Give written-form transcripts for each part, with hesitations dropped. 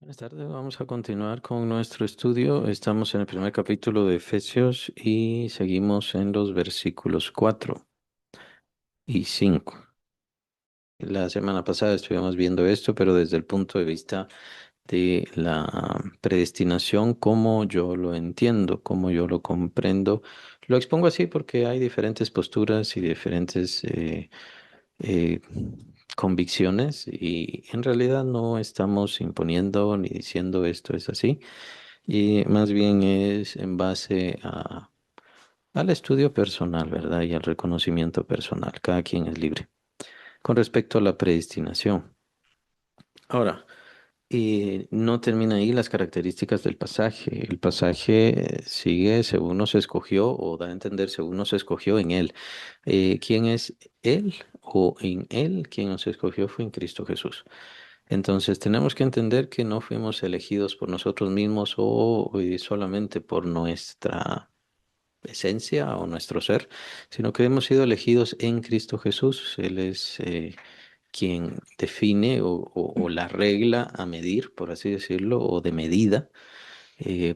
Buenas tardes, vamos a continuar con nuestro estudio. Estamos en el primer capítulo de Efesios y seguimos en los versículos 4 y 5. La semana pasada estuvimos viendo esto, pero desde el punto de vista de la predestinación, como yo lo entiendo, como yo lo comprendo. Lo expongo así porque hay diferentes posturas y diferentes eh, convicciones y en realidad no estamos imponiendo ni diciendo esto es así. Y más bien es en base al estudio personal, ¿verdad? Y al reconocimiento personal. Cada quien es libre. Con respecto a la predestinación. Ahora, no termina ahí las características del pasaje. El pasaje sigue según nos escogió o da a entender según nos escogió en él. ¿Quién es él o en él? Quien nos escogió fue en Cristo Jesús. Entonces tenemos que entender que no fuimos elegidos por nosotros mismos o solamente por nuestra esencia o nuestro ser, sino que hemos sido elegidos en Cristo Jesús. Él es quien define o la regla a medir, por así decirlo, o de medida,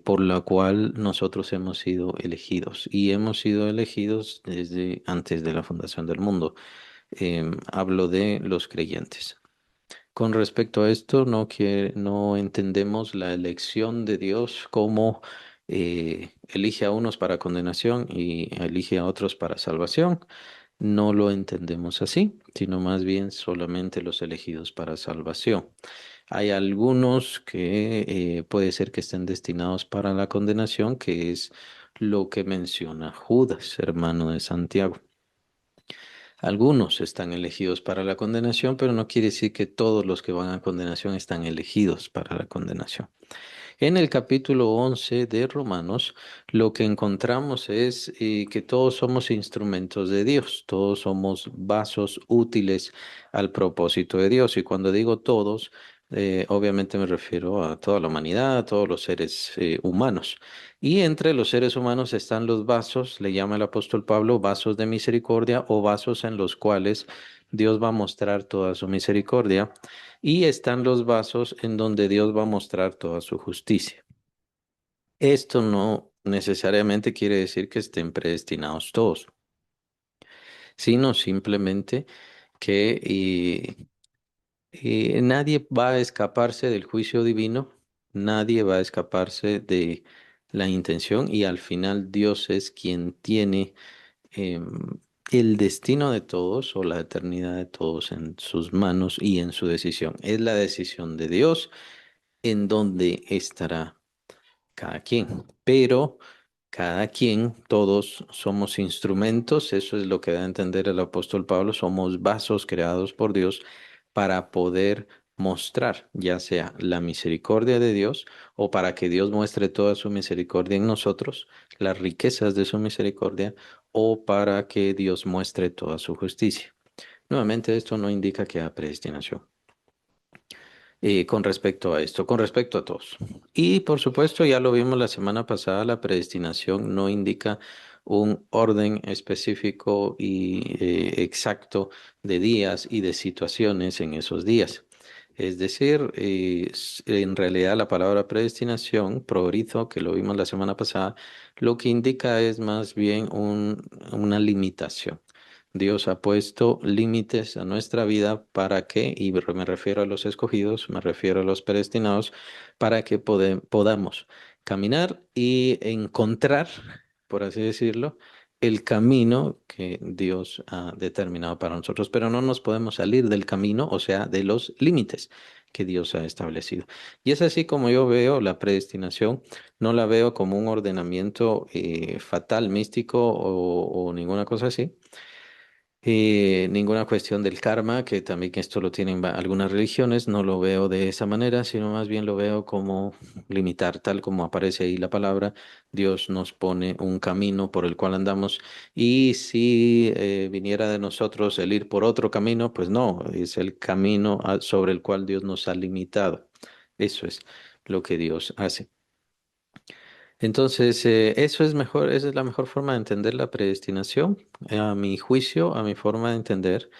por la cual nosotros hemos sido elegidos. Y hemos sido elegidos desde antes de la fundación del mundo. Hablo de los creyentes. Con respecto a esto, no entendemos la elección de Dios como elige a unos para condenación y elige a otros para salvación. No lo entendemos así, sino más bien solamente los elegidos para salvación. Hay algunos que puede ser que estén destinados para la condenación, que es lo que menciona Judas, hermano de Santiago. Algunos están elegidos para la condenación, pero no quiere decir que todos los que van a condenación están elegidos para la condenación. En el capítulo 11 de Romanos, lo que encontramos es que todos somos instrumentos de Dios, todos somos vasos útiles al propósito de Dios. Y cuando digo todos, obviamente me refiero a toda la humanidad, a todos los seres humanos. Y entre los seres humanos están los vasos, le llama el apóstol Pablo, vasos de misericordia o vasos en los cuales Dios va a mostrar toda su misericordia y están los vasos en donde Dios va a mostrar toda su justicia. Esto no necesariamente quiere decir que estén predestinados todos, sino simplemente que nadie va a escaparse del juicio divino, nadie va a escaparse de la intención y al final Dios es quien tiene el destino de todos o la eternidad de todos en sus manos y en su decisión. Es la decisión de Dios en dónde estará cada quien. Pero cada quien, todos somos instrumentos, eso es lo que da a entender el apóstol Pablo, somos vasos creados por Dios para poder mostrar ya sea la misericordia de Dios o para que Dios muestre toda su misericordia en nosotros, las riquezas de su misericordia o para que Dios muestre toda su justicia. Nuevamente, esto no indica que haya predestinación con respecto a esto, con respecto a todos. Y por supuesto, ya lo vimos la semana pasada, la predestinación no indica un orden específico y exacto de días y de situaciones en esos días. Es decir, en realidad la palabra predestinación, priorizo, que lo vimos la semana pasada, lo que indica es más bien una limitación. Dios ha puesto límites a nuestra vida para que, y me refiero a los escogidos, me refiero a los predestinados, para que podamos caminar y encontrar, por así decirlo, el camino que Dios ha determinado para nosotros, pero no nos podemos salir del camino, o sea, de los límites que Dios ha establecido. Y es así como yo veo la predestinación, no la veo como un ordenamiento fatal, místico o ninguna cosa así, ninguna cuestión del karma, que también que esto lo tienen algunas religiones, no lo veo de esa manera, sino más bien lo veo como limitar, tal como aparece ahí la palabra, Dios nos pone un camino por el cual andamos y si viniera de nosotros el ir por otro camino, pues no, es el camino sobre el cual Dios nos ha limitado. Eso es lo que Dios hace. Entonces, eso es mejor, esa es la mejor forma de entender la predestinación, a mi juicio, a mi forma de entender.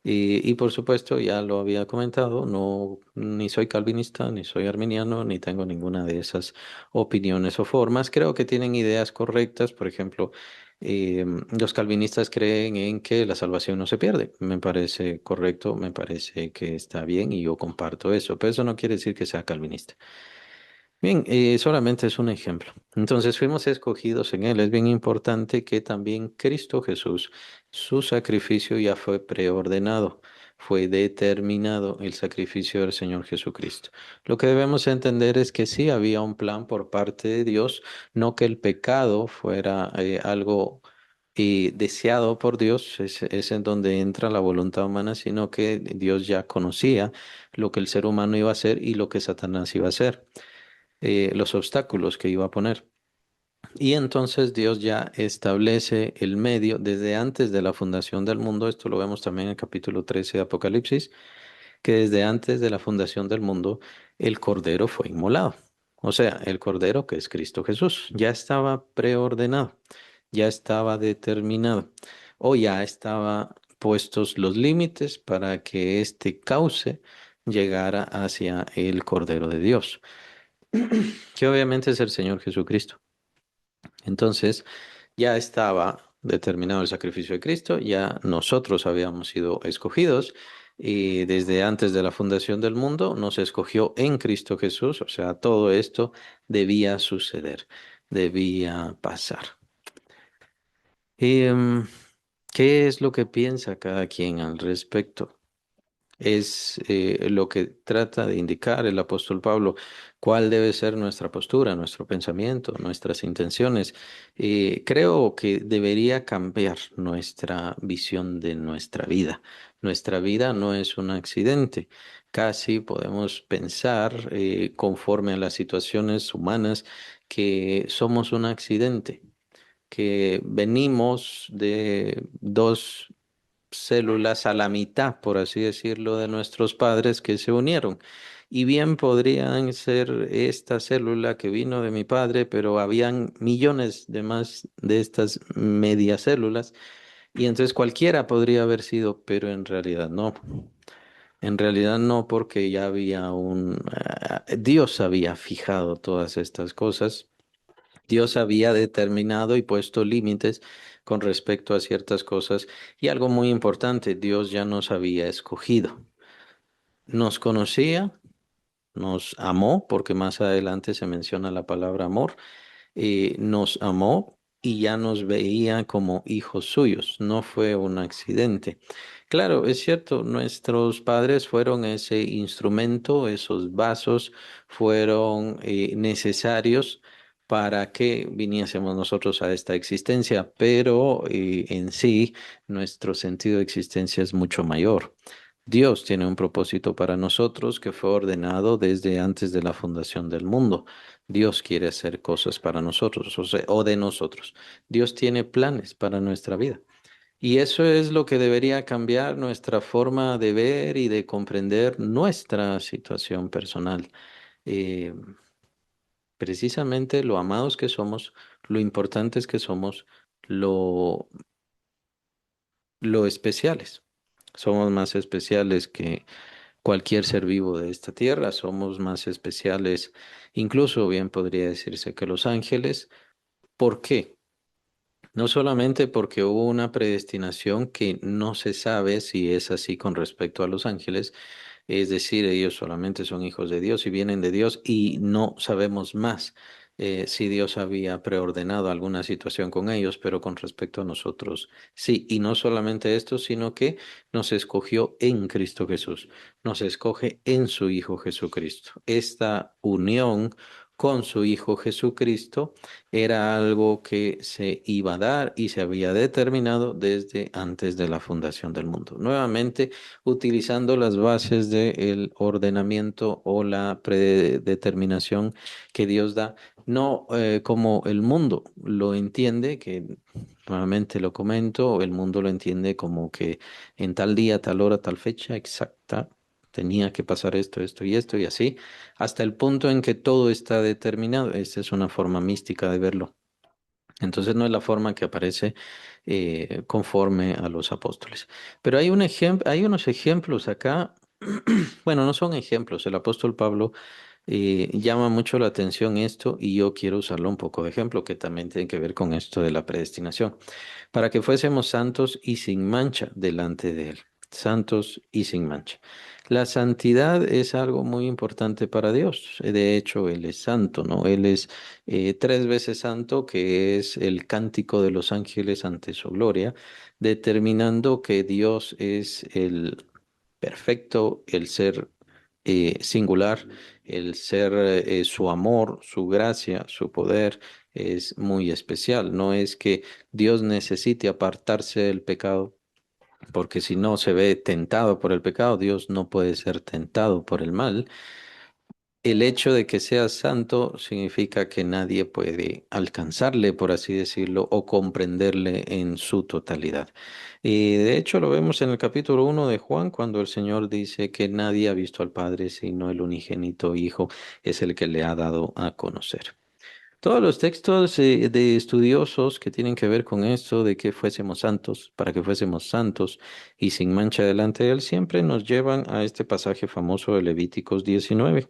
Y por supuesto, ya lo había comentado, no, ni soy calvinista, ni soy arminiano, ni tengo ninguna de esas opiniones o formas. Creo que tienen ideas correctas. Por ejemplo, los calvinistas creen en que la salvación no se pierde. Me parece correcto, me parece que está bien y yo comparto eso, pero eso no quiere decir que sea calvinista. Bien, solamente es un ejemplo. Entonces fuimos escogidos en Él. Es bien importante que también Cristo Jesús, su sacrificio ya fue preordenado, fue determinado el sacrificio del Señor Jesucristo. Lo que debemos entender es que sí había un plan por parte de Dios, no que el pecado fuera algo deseado por Dios, es en donde entra la voluntad humana, sino que Dios ya conocía lo que el ser humano iba a hacer y lo que Satanás iba a hacer, los obstáculos que iba a poner. Y entonces Dios ya establece el medio desde antes de la fundación del mundo. Esto lo vemos también en el capítulo 13 de Apocalipsis, que desde antes de la fundación del mundo el Cordero fue inmolado. O sea, el Cordero que es Cristo Jesús ya estaba preordenado, ya estaba determinado o ya estaba puestos los límites para que este cauce llegara hacia el Cordero de Dios, que obviamente es el Señor Jesucristo. Entonces, ya estaba determinado el sacrificio de Cristo, ya nosotros habíamos sido escogidos y desde antes de la fundación del mundo nos escogió en Cristo Jesús, o sea, todo esto debía suceder, debía pasar. Y, ¿qué es lo que piensa cada quien al respecto? Es lo que trata de indicar el apóstol Pablo, cuál debe ser nuestra postura, nuestro pensamiento, nuestras intenciones. Creo que debería cambiar nuestra visión de nuestra vida. Nuestra vida no es un accidente. Casi podemos pensar, conforme a las situaciones humanas, que somos un accidente, que venimos de dos células a la mitad, por así decirlo, de nuestros padres que se unieron. Y bien podrían ser esta célula que vino de mi padre, pero habían millones de más de estas medias células. Y entonces cualquiera podría haber sido, pero en realidad no. En realidad no, porque ya había Dios había fijado todas estas cosas. Dios había determinado y puesto límites con respecto a ciertas cosas y algo muy importante, Dios ya nos había escogido. Nos conocía, nos amó, porque más adelante se menciona la palabra amor, nos amó y ya nos veía como hijos suyos. No fue un accidente. Claro, es cierto, nuestros padres fueron ese instrumento, esos vasos fueron necesarios para que viniésemos nosotros a esta existencia, pero en sí nuestro sentido de existencia es mucho mayor. Dios tiene un propósito para nosotros que fue ordenado desde antes de la fundación del mundo. Dios quiere hacer cosas para nosotros, o sea, o de nosotros. Dios tiene planes para nuestra vida. Y eso es lo que debería cambiar nuestra forma de ver y de comprender nuestra situación personal. Eh, Precisamente lo amados que somos, lo importantes que somos, lo, lo especiales. Somos más especiales que cualquier ser vivo de esta tierra, somos más especiales, incluso bien podría decirse que los ángeles. ¿Por qué? No solamente porque hubo una predestinación que no se sabe si es así con respecto a los ángeles, es decir, ellos solamente son hijos de Dios y vienen de Dios y no sabemos más si Dios había preordenado alguna situación con ellos, pero con respecto a nosotros, sí. Y no solamente esto, sino que nos escogió en Cristo Jesús, nos escoge en su Hijo Jesucristo. Esta unión con su Hijo Jesucristo era algo que se iba a dar y se había determinado desde antes de la fundación del mundo. Nuevamente, utilizando las bases del ordenamiento o la predeterminación que Dios da, no como el mundo lo entiende, que nuevamente lo comento, el mundo lo entiende como que en tal día, tal hora, tal fecha exacta. Tenía que pasar esto, esto y esto y así, hasta el punto en que todo está determinado. Esta es una forma mística de verlo. Entonces no es la forma que aparece conforme a los apóstoles. Pero hay unos ejemplos acá, bueno, no son ejemplos, el apóstol Pablo llama mucho la atención esto y yo quiero usarlo un poco de ejemplo, que también tiene que ver con esto de la predestinación, para que fuésemos santos y sin mancha delante de Él, santos y sin mancha. La santidad es algo muy importante para Dios. De hecho, Él es santo, ¿no? Él es tres veces santo, que es el cántico de los ángeles ante su gloria, determinando que Dios es el perfecto, el ser singular, el ser su amor, su gracia, su poder es muy especial. No es que Dios necesite apartarse del pecado, porque si no se ve tentado por el pecado, Dios no puede ser tentado por el mal. El hecho de que sea santo significa que nadie puede alcanzarle, por así decirlo, o comprenderle en su totalidad. Y de hecho lo vemos en el capítulo 1 de Juan, cuando el Señor dice que nadie ha visto al Padre sino el unigénito Hijo es el que le ha dado a conocer. Todos los textos de estudiosos que tienen que ver con esto de que fuésemos santos, para que fuésemos santos y sin mancha delante de Él, siempre nos llevan a este pasaje famoso de Levíticos 19.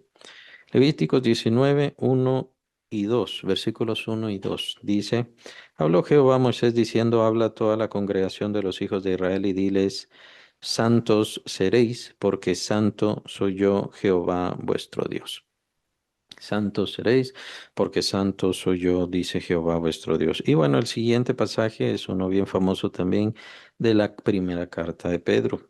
Levíticos 19, 1 y 2, versículos 1 y 2. Dice, habló Jehová a Moisés diciendo, habla a toda la congregación de los hijos de Israel y diles, santos seréis, porque santo soy yo, Jehová vuestro Dios. Santos seréis, porque santo soy yo, dice Jehová vuestro Dios. Y bueno, el siguiente pasaje es uno bien famoso también de la primera carta de Pedro.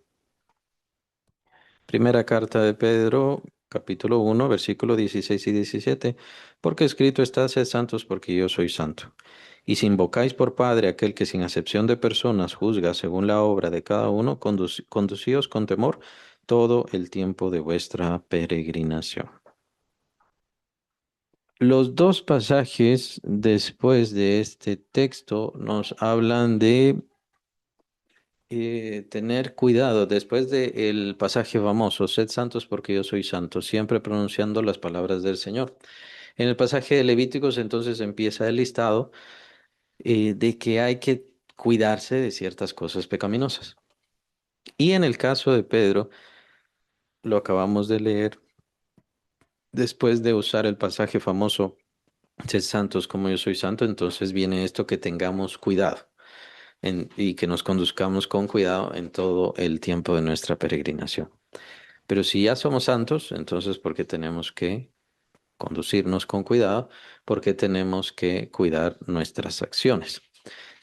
Primera carta de Pedro, capítulo 1, versículo 16 y 17. Porque escrito está, sed santos porque yo soy santo. Y si invocáis por Padre aquel que sin acepción de personas juzga según la obra de cada uno, conducíos con temor todo el tiempo de vuestra peregrinación. Los dos pasajes después de este texto nos hablan de tener cuidado. Después del pasaje famoso, sed santos porque yo soy santo, siempre pronunciando las palabras del Señor. En el pasaje de Levíticos entonces empieza el listado de que hay que cuidarse de ciertas cosas pecaminosas. Y en el caso de Pedro, lo acabamos de leer, después de usar el pasaje famoso, sed santos como yo soy santo, entonces viene esto que tengamos cuidado y que nos conduzcamos con cuidado en todo el tiempo de nuestra peregrinación. Pero si ya somos santos, entonces ¿por qué tenemos que conducirnos con cuidado? Porque tenemos que cuidar nuestras acciones.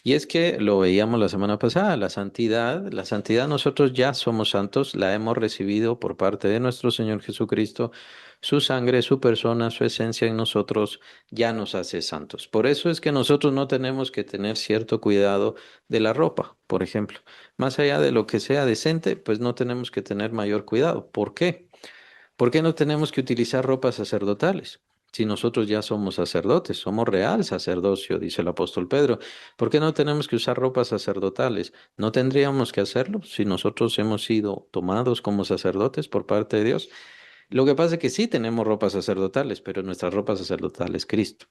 Y es que lo veíamos la semana pasada, la santidad nosotros ya somos santos, la hemos recibido por parte de nuestro Señor Jesucristo, su sangre, su persona, su esencia en nosotros ya nos hace santos. Por eso es que nosotros no tenemos que tener cierto cuidado de la ropa, por ejemplo. Más allá de lo que sea decente, pues no tenemos que tener mayor cuidado. ¿Por qué? ¿Por qué no tenemos que utilizar ropas sacerdotales? Si nosotros ya somos sacerdotes, somos real sacerdocio, dice el apóstol Pedro. ¿Por qué no tenemos que usar ropas sacerdotales? ¿No tendríamos que hacerlo si nosotros hemos sido tomados como sacerdotes por parte de Dios? Lo que pasa es que sí tenemos ropas sacerdotales, pero nuestra ropa sacerdotal es Cristo.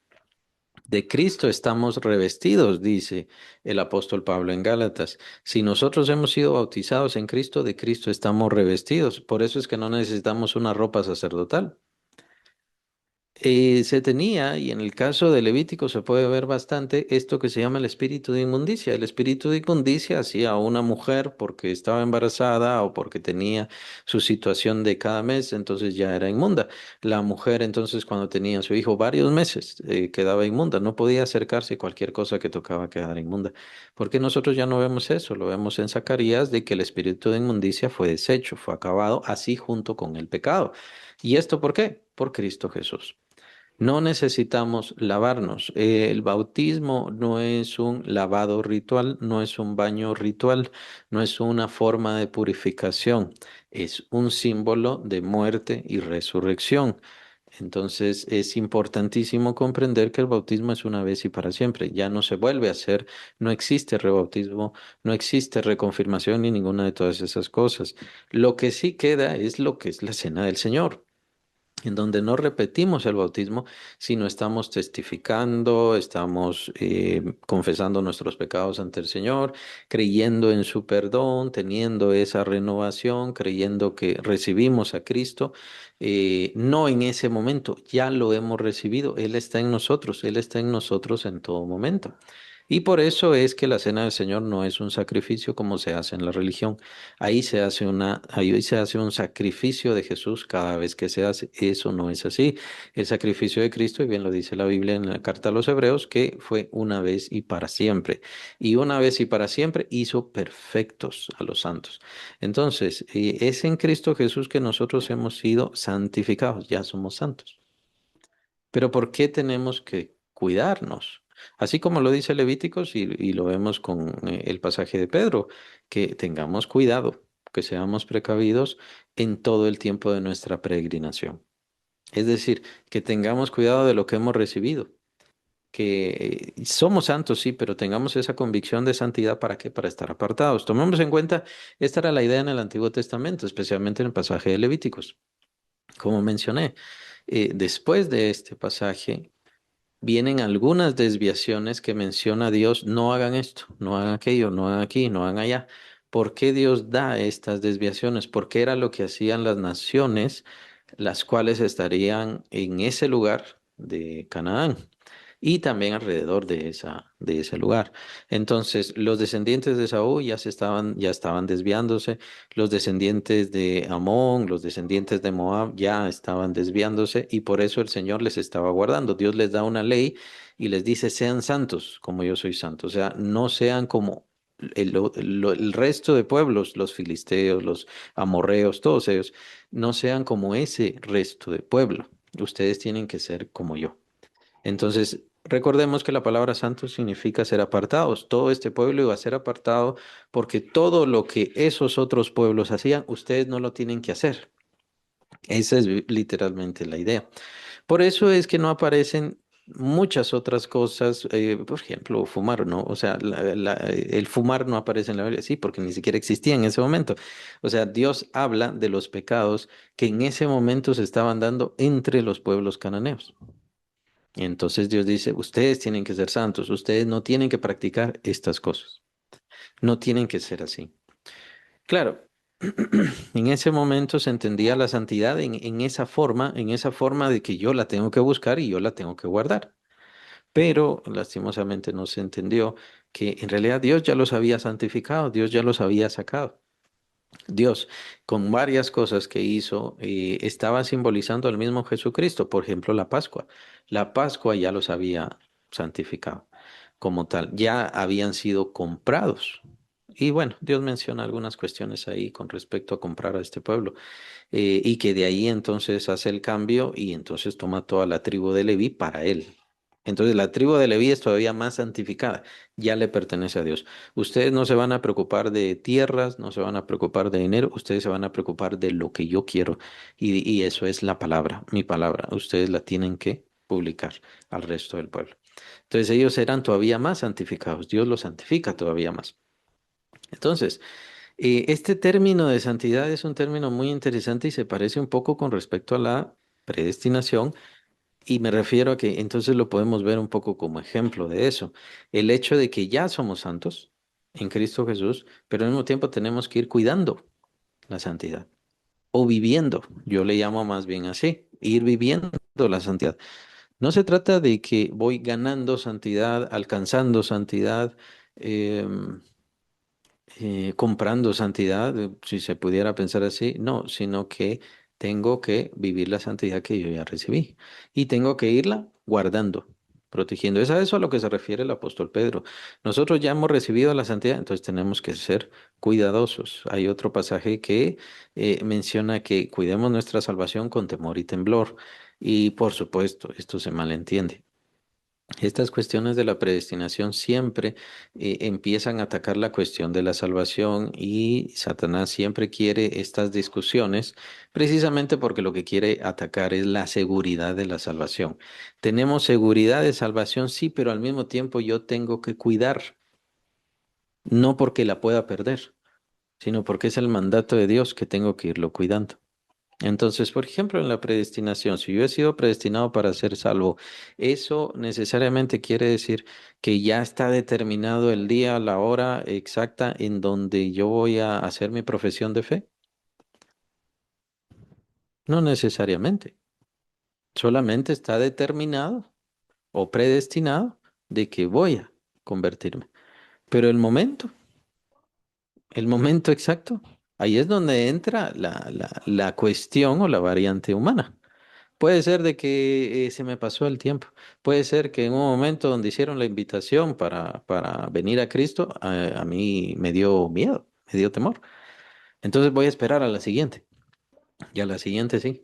De Cristo estamos revestidos, dice el apóstol Pablo en Gálatas. Si nosotros hemos sido bautizados en Cristo, de Cristo estamos revestidos. Por eso es que no necesitamos una ropa sacerdotal. Se tenía, y en el caso de Levítico se puede ver bastante, esto que se llama el espíritu de inmundicia. El espíritu de inmundicia hacía a una mujer porque estaba embarazada o porque tenía su situación de cada mes, entonces ya era inmunda. La mujer entonces cuando tenía a su hijo varios meses quedaba inmunda, no podía acercarse a cualquier cosa que tocaba quedar inmunda. Porque nosotros ya no vemos eso, lo vemos en Zacarías de que el espíritu de inmundicia fue deshecho, fue acabado así junto con el pecado. ¿Y esto por qué? Por Cristo Jesús. No necesitamos lavarnos. El bautismo no es un lavado ritual, no es un baño ritual, no es una forma de purificación, es un símbolo de muerte y resurrección. Entonces es importantísimo comprender que el bautismo es una vez y para siempre, ya no se vuelve a hacer, no existe rebautismo, no existe reconfirmación ni ninguna de todas esas cosas. Lo que sí queda es lo que es la cena del Señor. en donde no repetimos el bautismo, sino estamos testificando, estamos confesando nuestros pecados ante el Señor, creyendo en su perdón, teniendo esa renovación, creyendo que recibimos a Cristo, no en ese momento, ya lo hemos recibido, Él está en nosotros, Él está en nosotros en todo momento. Y por eso es que la cena del Señor no es un sacrificio como se hace en la religión. Ahí se hace un sacrificio de Jesús cada vez que se hace. Eso no es así. El sacrificio de Cristo, y bien lo dice la Biblia en la carta a los Hebreos, que fue una vez y para siempre. Y una vez y para siempre hizo perfectos a los santos. Entonces, es en Cristo Jesús que nosotros hemos sido santificados, ya somos santos. Pero ¿por qué tenemos que cuidarnos? Así como lo dice Levíticos y lo vemos con el pasaje de Pedro, que tengamos cuidado, que seamos precavidos en todo el tiempo de nuestra peregrinación. Es decir, que tengamos cuidado de lo que hemos recibido, que somos santos, sí, pero tengamos esa convicción de santidad. ¿Para qué? Para estar apartados. Tomemos en cuenta, esta era la idea en el Antiguo Testamento, especialmente en el pasaje de Levíticos. Como mencioné, después de este pasaje vienen algunas desviaciones que menciona Dios, no hagan esto, no hagan aquello, no hagan aquí, no hagan allá. ¿Por qué Dios da estas desviaciones? Porque era lo que hacían las naciones, las cuales estarían en ese lugar de Canaán y también alrededor de ese lugar. Entonces, los descendientes de Saúl ya estaban desviándose, los descendientes de Amón, los descendientes de Moab ya estaban desviándose y por eso el Señor les estaba guardando. Dios les da una ley y les dice, sean santos como yo soy santo. O sea, no sean como el resto de pueblos, los filisteos, los amorreos, todos ellos, no sean como ese resto de pueblo. Ustedes tienen que ser como yo. Entonces, recordemos que la palabra santo significa ser apartados. Todo este pueblo iba a ser apartado porque todo lo que esos otros pueblos hacían, ustedes no lo tienen que hacer. Esa es literalmente la idea. Por eso es que no aparecen muchas otras cosas, por ejemplo, fumar, ¿no? O sea, el fumar no aparece en la Biblia, sí, porque ni siquiera existía en ese momento. O sea, Dios habla de los pecados que en ese momento se estaban dando entre los pueblos cananeos. Y entonces Dios dice, ustedes tienen que ser santos, ustedes no tienen que practicar estas cosas, no tienen que ser así. Claro, en ese momento se entendía la santidad en esa forma de que yo la tengo que buscar y yo la tengo que guardar. Pero lastimosamente no se entendió que en realidad Dios ya los había santificado, Dios ya los había sacado. Dios, con varias cosas que hizo, estaba simbolizando al mismo Jesucristo. Por ejemplo, la Pascua. La Pascua ya los había santificado como tal. Ya habían sido comprados. Y bueno, Dios menciona algunas cuestiones ahí con respecto a comprar a este pueblo y que de ahí entonces hace el cambio y entonces toma toda la tribu de Leví para él. Entonces la tribu de Leví es todavía más santificada, ya le pertenece a Dios. Ustedes no se van a preocupar de tierras, no se van a preocupar de dinero, ustedes se van a preocupar de lo que yo quiero y eso es la palabra, mi palabra. Ustedes la tienen que publicar al resto del pueblo. Entonces ellos eran todavía más santificados, Dios los santifica todavía más. Entonces, este término de santidad es un término muy interesante y se parece un poco con respecto a la predestinación y me refiero a que entonces lo podemos ver un poco como ejemplo de eso. El hecho de que ya somos santos en Cristo Jesús, pero al mismo tiempo tenemos que ir cuidando la santidad o viviendo, yo le llamo más bien así, ir viviendo la santidad. No se trata de que voy ganando santidad, alcanzando santidad. em, comprando santidad, si se pudiera pensar así, no, sino que tengo que vivir la santidad que yo ya recibí y tengo que irla guardando, protegiendo. Es a eso a lo que se refiere el apóstol Pedro. Nosotros ya hemos recibido la santidad, entonces tenemos que ser cuidadosos. Hay otro pasaje que menciona que cuidemos nuestra salvación con temor y temblor. Y por supuesto, esto se malentiende. Estas cuestiones de la predestinación siempre empiezan a atacar la cuestión de la salvación y Satanás siempre quiere estas discusiones precisamente porque lo que quiere atacar es la seguridad de la salvación. Tenemos seguridad de salvación, sí, pero al mismo tiempo yo tengo que cuidar, no porque la pueda perder, sino porque es el mandato de Dios que tengo que irlo cuidando. Entonces, por ejemplo, en la predestinación, si yo he sido predestinado para ser salvo, ¿eso necesariamente quiere decir que ya está determinado el día, la hora exacta en donde yo voy a hacer mi profesión de fe? No necesariamente. Solamente está determinado o predestinado de que voy a convertirme. Pero el momento exacto, ahí es donde entra la cuestión o la variante humana. Puede ser de que se me pasó el tiempo. Puede ser que en un momento donde hicieron la invitación para venir a Cristo, a mí me dio miedo, me dio temor. Entonces voy a esperar a la siguiente. Y a la siguiente sí.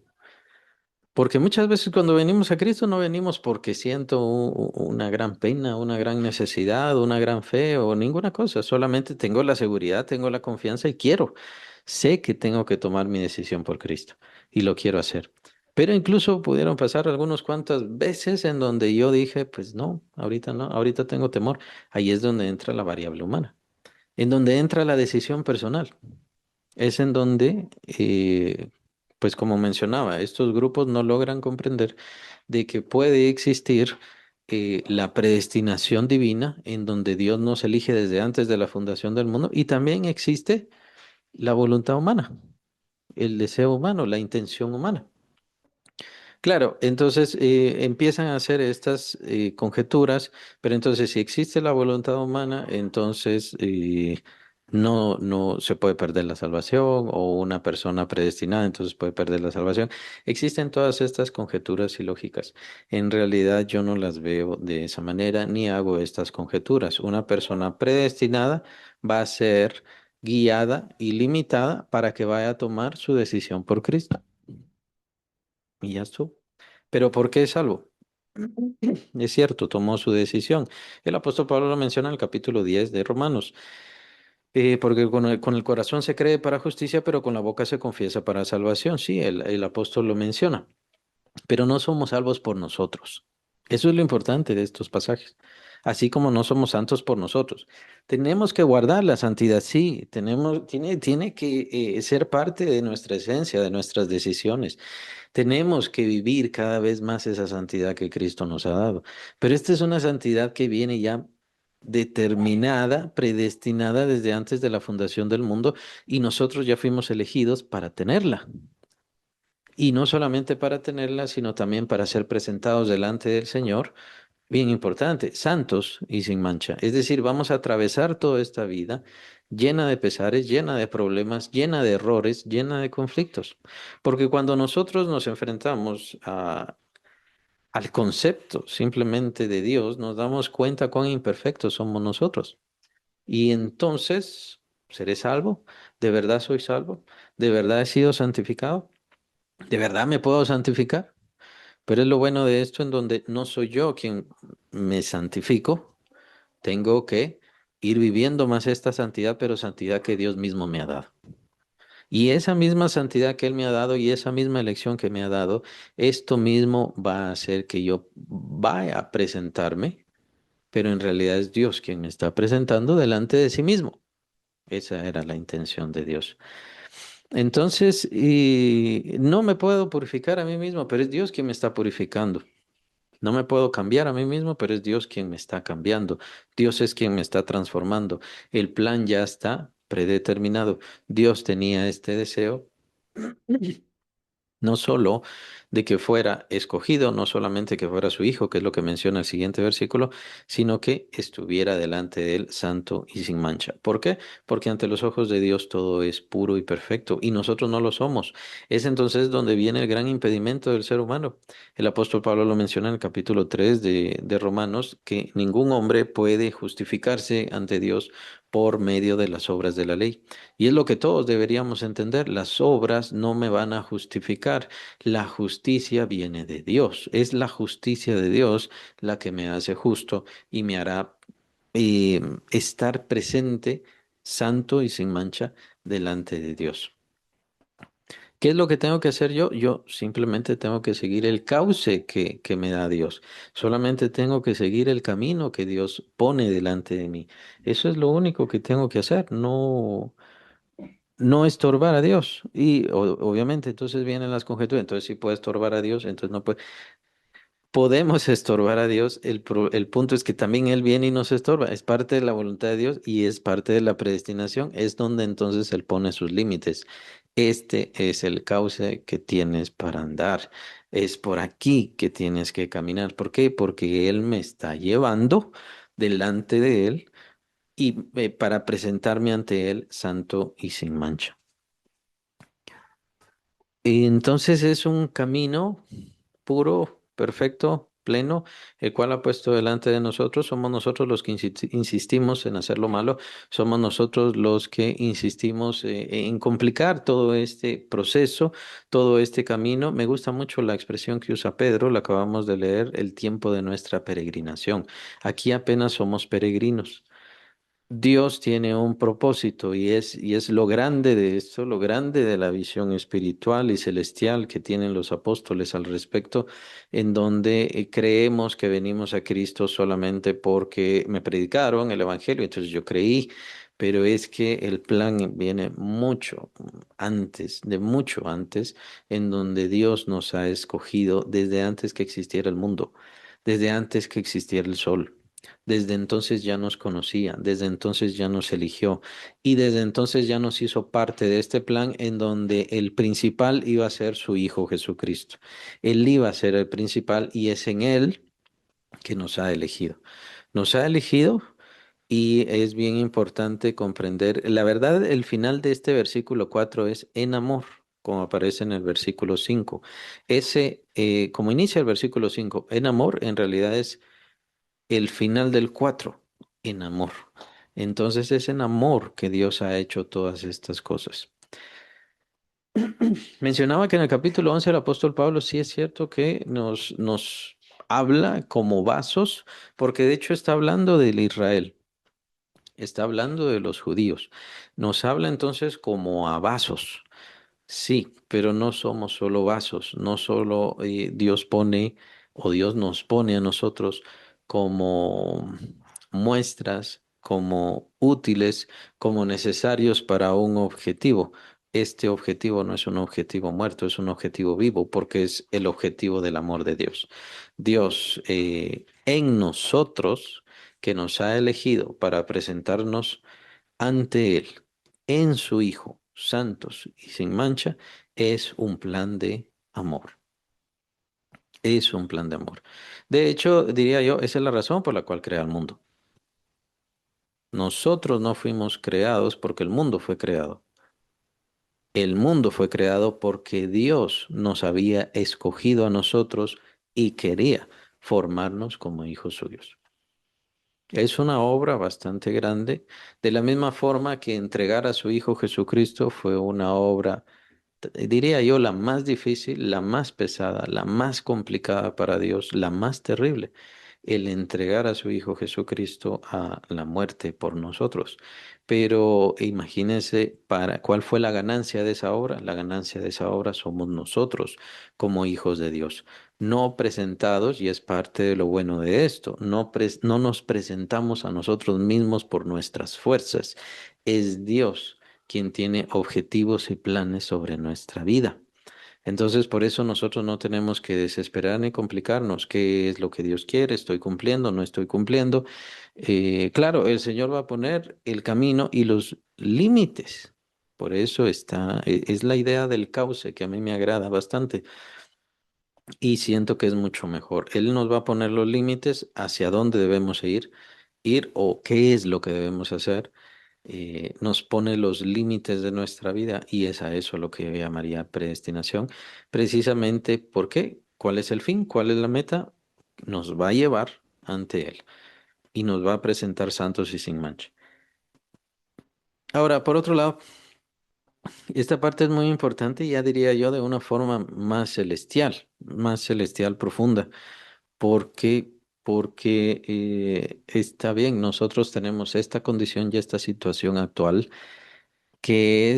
Porque muchas veces cuando venimos a Cristo no venimos porque siento una gran pena, una gran necesidad, una gran fe o ninguna cosa. Solamente tengo la seguridad, tengo la confianza y quiero. Sé que tengo que tomar mi decisión por Cristo y lo quiero hacer. Pero incluso pudieron pasar algunas cuantas veces en donde yo dije, pues no, ahorita tengo temor. Ahí es donde entra la variable humana, en donde entra la decisión personal. Es en donde, pues como mencionaba, estos grupos no logran comprender de que puede existir la predestinación divina en donde Dios nos elige desde antes de la fundación del mundo y también existe la voluntad humana, el deseo humano, la intención humana. Claro, entonces empiezan a hacer estas conjeturas, pero entonces si existe la voluntad humana, entonces no se puede perder la salvación o una persona predestinada, entonces puede perder la salvación. Existen todas estas conjeturas y lógicas. En realidad yo no las veo de esa manera ni hago estas conjeturas. Una persona predestinada va a ser guiada y limitada para que vaya a tomar su decisión por Cristo. Y ya estuvo. Pero ¿por qué es salvo? Es cierto, tomó su decisión. El apóstol Pablo lo menciona en el capítulo 10 de Romanos. Porque con el corazón se cree para justicia, pero con la boca se confiesa para salvación. Sí, el apóstol lo menciona, pero no somos salvos por nosotros. Eso es lo importante de estos pasajes. Así como no somos santos por nosotros. Tenemos que guardar la santidad, sí, tiene que ser parte de nuestra esencia, de nuestras decisiones. Tenemos que vivir cada vez más esa santidad que Cristo nos ha dado. Pero esta es una santidad que viene ya determinada, predestinada desde antes de la fundación del mundo y nosotros ya fuimos elegidos para tenerla. Y no solamente para tenerla, sino también para ser presentados delante del Señor, bien importante, santos y sin mancha. Es decir, vamos a atravesar toda esta vida llena de pesares, llena de problemas, llena de errores, llena de conflictos. Porque cuando nosotros nos enfrentamos al concepto simplemente de Dios, nos damos cuenta cuán imperfectos somos nosotros. Y entonces, ¿seré salvo? ¿De verdad soy salvo? ¿De verdad he sido santificado? ¿De verdad me puedo santificar? Pero es lo bueno de esto en donde no soy yo quien me santifico, tengo que ir viviendo más esta santidad, pero santidad que Dios mismo me ha dado. Y esa misma santidad que Él me ha dado y esa misma elección que me ha dado, esto mismo va a hacer que yo vaya a presentarme, pero en realidad es Dios quien me está presentando delante de sí mismo. Esa era la intención de Dios. Entonces, y no me puedo purificar a mí mismo, pero es Dios quien me está purificando. No me puedo cambiar a mí mismo, pero es Dios quien me está cambiando. Dios es quien me está transformando. El plan ya está predeterminado. Dios tenía este deseo no solo de que fuera escogido, no solamente que fuera su hijo, que es lo que menciona el siguiente versículo, sino que estuviera delante de él santo y sin mancha. ¿Por qué? Porque ante los ojos de Dios todo es puro y perfecto y nosotros no lo somos. Es entonces donde viene el gran impedimento del ser humano. El apóstol Pablo lo menciona en el capítulo 3 de Romanos, que ningún hombre puede justificarse ante Dios por medio de las obras de la ley. Y es lo que todos deberíamos entender. Las obras no me van a justificar. La justicia viene de Dios. Es la justicia de Dios la que me hace justo y me hará eh, estar presente, santo y sin mancha delante de Dios. ¿Qué es lo que tengo que hacer yo? Yo simplemente tengo que seguir el cauce que me da Dios. Solamente tengo que seguir el camino que Dios pone delante de mí. Eso es lo único que tengo que hacer. No. no estorbar a Dios. Y obviamente entonces vienen las conjeturas, entonces si puede estorbar a Dios, entonces no puede. Podemos estorbar a Dios, el punto es que también Él viene y nos estorba, es parte de la voluntad de Dios y es parte de la predestinación, es donde entonces Él pone sus límites. Este es el cauce que tienes para andar, es por aquí que tienes que caminar. ¿Por qué? Porque Él me está llevando delante de Él y para presentarme ante Él santo y sin mancha. Y entonces es un camino puro, perfecto, pleno, el cual ha puesto delante de nosotros. Somos nosotros los que insistimos en hacer lo malo, somos nosotros los que insistimos en complicar todo este proceso, todo este camino. Me gusta mucho la expresión que usa Pedro, la acabamos de leer, el tiempo de nuestra peregrinación. Aquí apenas somos peregrinos. Dios tiene un propósito y es lo grande de esto, lo grande de la visión espiritual y celestial que tienen los apóstoles al respecto, en donde creemos que venimos a Cristo solamente porque me predicaron el Evangelio, entonces yo creí, pero es que el plan viene mucho antes, de mucho antes, en donde Dios nos ha escogido desde antes que existiera el mundo, desde antes que existiera el sol. Desde entonces ya nos conocía, desde entonces ya nos eligió y desde entonces ya nos hizo parte de este plan en donde el principal iba a ser su Hijo Jesucristo. Él iba a ser el principal y es en Él que nos ha elegido. Nos ha elegido y es bien importante comprender. La verdad, el final de este versículo 4 es en amor, como aparece en el versículo 5. Ese, como inicia el versículo 5, en amor, en realidad es el final del 4 en amor. Entonces es en amor que Dios ha hecho todas estas cosas. Mencionaba que en el capítulo 11 el apóstol Pablo sí es cierto que nos habla como vasos, porque de hecho está hablando del Israel, está hablando de los judíos. Nos habla entonces como a vasos. Sí, pero no somos solo vasos, no solo Dios pone o Dios nos pone a nosotros como muestras, como útiles, como necesarios para un objetivo. Este objetivo no es un objetivo muerto, es un objetivo vivo porque es el objetivo del amor de Dios. Dios en nosotros que nos ha elegido para presentarnos ante Él, en su Hijo, santos y sin mancha, es un plan de amor. Es un plan de amor. De hecho, diría yo, esa es la razón por la cual crea el mundo. Nosotros no fuimos creados porque el mundo fue creado. El mundo fue creado porque Dios nos había escogido a nosotros y quería formarnos como hijos suyos. Es una obra bastante grande, de la misma forma que entregar a su Hijo Jesucristo fue una obra, diría yo, la más difícil, la más pesada, la más complicada para Dios, la más terrible, el entregar a su Hijo Jesucristo a la muerte por nosotros. Pero imagínense cuál fue la ganancia de esa obra. La ganancia de esa obra somos nosotros como hijos de Dios, no presentados, y es parte de lo bueno de esto, no nos presentamos a nosotros mismos por nuestras fuerzas. Es Dios quien tiene objetivos y planes sobre nuestra vida. Entonces, por eso nosotros no tenemos que desesperar ni complicarnos. ¿Qué es lo que Dios quiere? ¿Estoy cumpliendo? ¿No estoy cumpliendo? Claro, el Señor va a poner el camino y los límites. Por eso está, es la idea del cauce que a mí me agrada bastante y siento que es mucho mejor. Él nos va a poner los límites hacia dónde debemos ir o qué es lo que debemos hacer. Nos pone los límites de nuestra vida y es a eso lo que yo llamaría predestinación. Precisamente, ¿por qué? ¿Cuál es el fin? ¿Cuál es la meta? Nos va a llevar ante Él y nos va a presentar santos y sin mancha. Ahora, por otro lado, esta parte es muy importante, ya diría yo, de una forma más celestial, profunda. ¿Por qué? Porque está bien, nosotros tenemos esta condición y esta situación actual que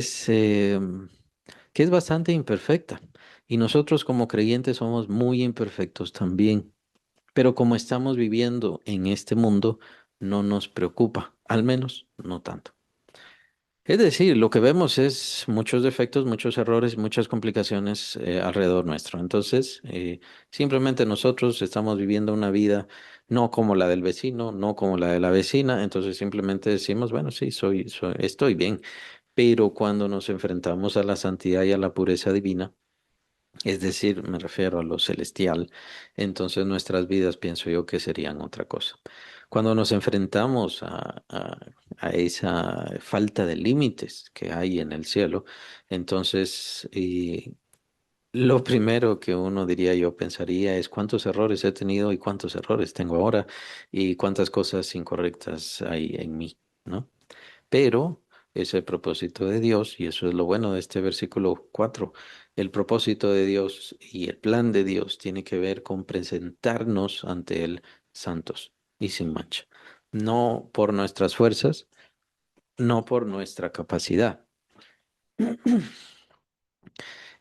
que es bastante imperfecta. Y nosotros como creyentes somos muy imperfectos también. Pero como estamos viviendo en este mundo, no nos preocupa, al menos no tanto. Es decir, lo que vemos es muchos defectos, muchos errores, muchas complicaciones alrededor nuestro. Entonces, simplemente nosotros estamos viviendo una vida no como la del vecino, no como la de la vecina. Entonces, simplemente decimos, bueno, sí, estoy bien. Pero cuando nos enfrentamos a la santidad y a la pureza divina, es decir, me refiero a lo celestial, entonces nuestras vidas pienso yo que serían otra cosa. Cuando nos enfrentamos a esa falta de límites que hay en el cielo, entonces lo primero que uno diría yo pensaría es cuántos errores he tenido y cuántos errores tengo ahora y cuántas cosas incorrectas hay en mí, ¿no? Pero es el propósito de Dios y eso es lo bueno de este versículo 4. El propósito de Dios y el plan de Dios tiene que ver con presentarnos ante Él santos y sin mancha. No por nuestras fuerzas, no por nuestra capacidad.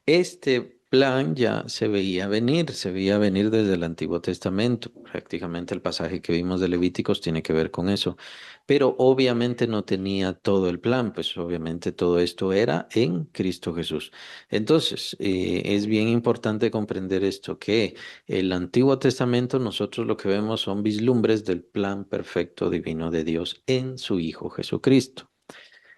Este plan ya se veía venir desde el Antiguo Testamento. Prácticamente el pasaje que vimos de Levíticos tiene que ver con eso. Pero obviamente no tenía todo el plan, pues obviamente todo esto era en Cristo Jesús. Entonces, es bien importante comprender esto, que el Antiguo Testamento nosotros lo que vemos son vislumbres del plan perfecto divino de Dios en su Hijo Jesucristo.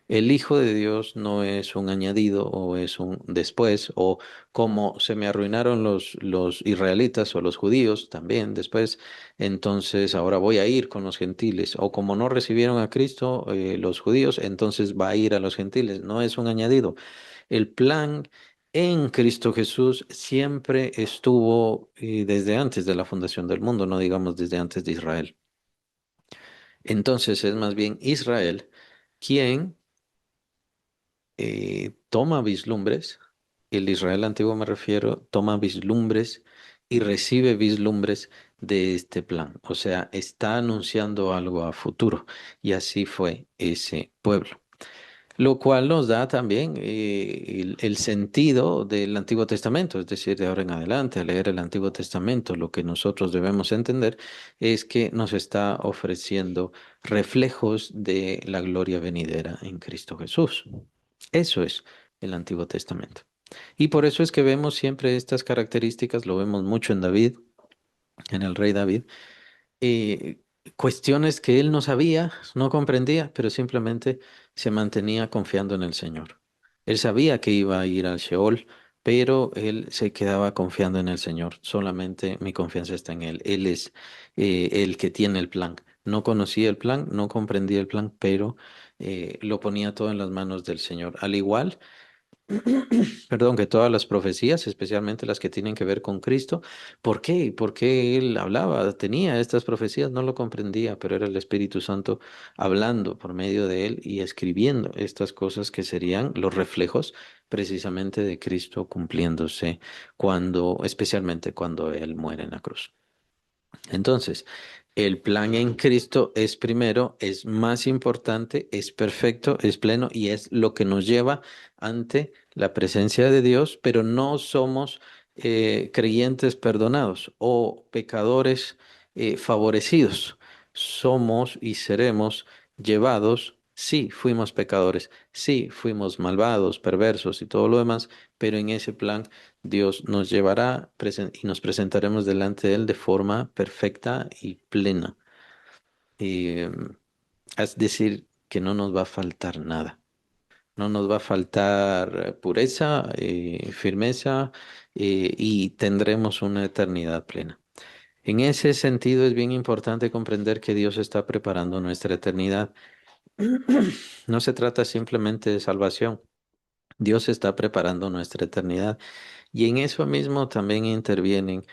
El Hijo de Dios no es un añadido o es un después, o como se me arruinaron los israelitas o los judíos también después, entonces ahora voy a ir con los gentiles, o como no recibieron a Cristo los judíos, entonces va a ir a los gentiles. No es un añadido. El plan en Cristo Jesús siempre estuvo desde antes de la fundación del mundo, no digamos desde antes de Israel. Entonces es más bien Israel quien toma vislumbres, el Israel antiguo me refiero, toma vislumbres y recibe vislumbres de este plan. O sea, está anunciando algo a futuro. Y así fue ese pueblo. Lo cual nos da también el sentido del Antiguo Testamento, es decir, de ahora en adelante, al leer el Antiguo Testamento, lo que nosotros debemos entender es que nos está ofreciendo reflejos de la gloria venidera en Cristo Jesús. Eso es el Antiguo Testamento. Y por eso es que vemos siempre estas características, lo vemos mucho en David, en el rey David, eh, cuestiones que él no sabía, no comprendía, pero simplemente se mantenía confiando en el Señor. Él sabía que iba a ir al Sheol, pero él se quedaba confiando en el Señor. Solamente mi confianza está en Él. Él es el que tiene el plan. No conocía el plan, no comprendía el plan, pero lo ponía todo en las manos del Señor. Al igual perdón, que todas las profecías, especialmente las que tienen que ver con Cristo, ¿por qué? ¿Por qué él hablaba? Tenía estas profecías, no lo comprendía, pero era el Espíritu Santo hablando por medio de él y escribiendo estas cosas que serían los reflejos precisamente de Cristo cumpliéndose especialmente cuando él muere en la cruz. Entonces, el plan en Cristo es primero, es más importante, es perfecto, es pleno y es lo que nos lleva ante la presencia de Dios, pero no somos creyentes perdonados o pecadores favorecidos. Somos y seremos llevados, sí, fuimos pecadores, sí, fuimos malvados, perversos y todo lo demás, pero en ese plan Dios nos llevará y nos presentaremos delante de Él de forma perfecta y plena. Es decir, que no nos va a faltar nada. No nos va a faltar pureza, firmeza, y tendremos una eternidad plena. En ese sentido es bien importante comprender que Dios está preparando nuestra eternidad. No se trata simplemente de salvación. Dios está preparando nuestra eternidad. Y en eso mismo también intervienen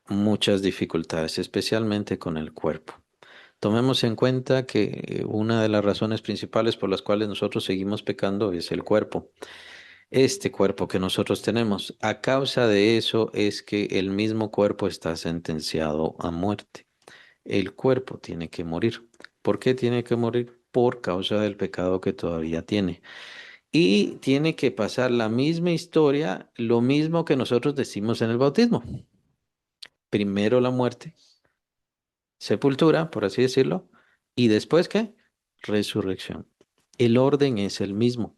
muchas dificultades, especialmente con el cuerpo. Tomemos en cuenta que una de las razones principales por las cuales nosotros seguimos pecando es el cuerpo. Este cuerpo que nosotros tenemos. A causa de eso es que el mismo cuerpo está sentenciado a muerte. El cuerpo tiene que morir. ¿Por qué tiene que morir? Por causa del pecado que todavía tiene. Y tiene que pasar la misma historia, lo mismo que nosotros decimos en el bautismo. Primero la muerte, sepultura, por así decirlo, y después ¿qué? Resurrección. El orden es el mismo.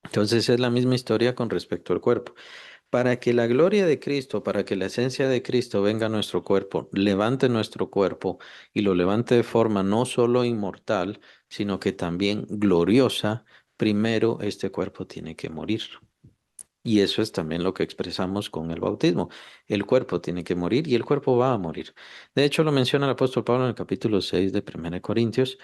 Entonces es la misma historia con respecto al cuerpo. Para que la gloria de Cristo, para que la esencia de Cristo venga a nuestro cuerpo, levante nuestro cuerpo y lo levante de forma no solo inmortal, sino que también gloriosa, primero este cuerpo tiene que morir. Y eso es también lo que expresamos con el bautismo. El cuerpo tiene que morir y el cuerpo va a morir. De hecho, lo menciona el apóstol Pablo en el capítulo 6 de 1 Corintios,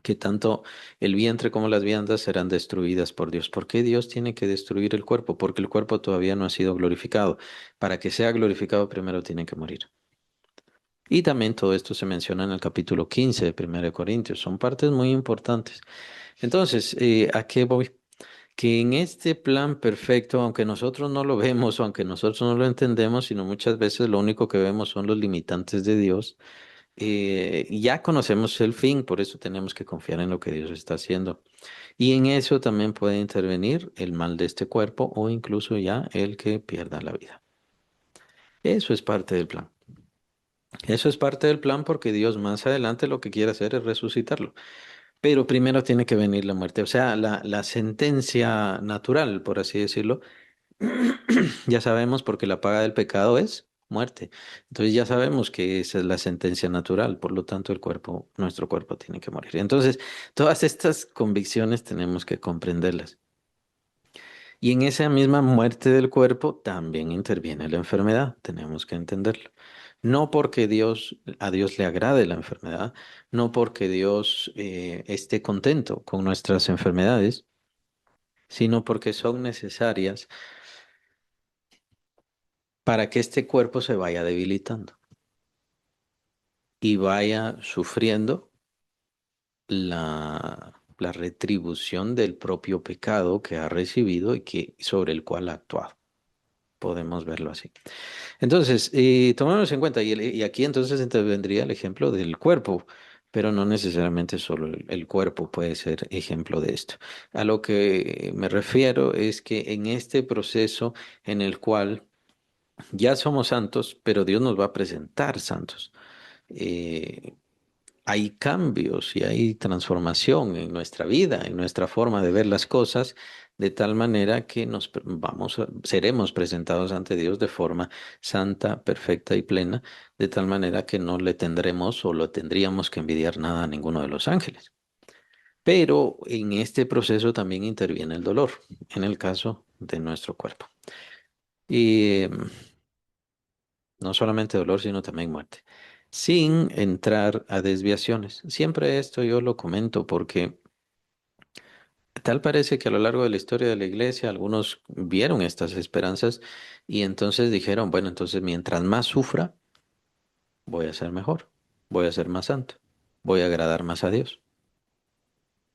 que tanto el vientre como las viandas serán destruidas por Dios. ¿Por qué Dios tiene que destruir el cuerpo? Porque el cuerpo todavía no ha sido glorificado. Para que sea glorificado primero tiene que morir. Y también todo esto se menciona en el capítulo 15 de 1 Corintios. Son partes muy importantes. Entonces, ¿a qué voy? Que en este plan perfecto, aunque nosotros no lo vemos o aunque nosotros no lo entendemos, sino muchas veces lo único que vemos son los limitantes de Dios, ya conocemos el fin, por eso tenemos que confiar en lo que Dios está haciendo. Y en eso también puede intervenir el mal de este cuerpo o incluso ya el que pierda la vida. Eso es parte del plan. Eso es parte del plan porque Dios más adelante lo que quiere hacer es resucitarlo. Pero primero tiene que venir la muerte, o sea, la sentencia natural, por así decirlo. Ya sabemos porque la paga del pecado es muerte. Entonces ya sabemos que esa es la sentencia natural, por lo tanto el cuerpo, nuestro cuerpo tiene que morir. Entonces, todas estas convicciones tenemos que comprenderlas. Y en esa misma muerte del cuerpo también interviene la enfermedad, tenemos que entenderlo. No porque a Dios le agrade la enfermedad, no porque Dios esté contento con nuestras enfermedades, sino porque son necesarias para que este cuerpo se vaya debilitando y vaya sufriendo la retribución del propio pecado que ha recibido y que sobre el cual ha actuado. Podemos verlo así. Entonces, tomémoslo en cuenta, y aquí entonces intervendría el ejemplo del cuerpo, pero no necesariamente solo el cuerpo puede ser ejemplo de esto. A lo que me refiero es que en este proceso en el cual ya somos santos, pero Dios nos va a presentar santos. eh, Hay cambios y hay transformación en nuestra vida, en nuestra forma de ver las cosas, de tal manera que seremos presentados ante Dios de forma santa, perfecta y plena, de tal manera que no le tendremos o lo tendríamos que envidiar nada a ninguno de los ángeles. Pero en este proceso también interviene el dolor, en el caso de nuestro cuerpo. Y no solamente dolor, sino también muerte, sin entrar a desviaciones. Siempre esto yo lo comento porque tal parece que a lo largo de la historia de la iglesia algunos vieron estas esperanzas y entonces dijeron, bueno, entonces mientras más sufra, voy a ser mejor, voy a ser más santo, voy a agradar más a Dios.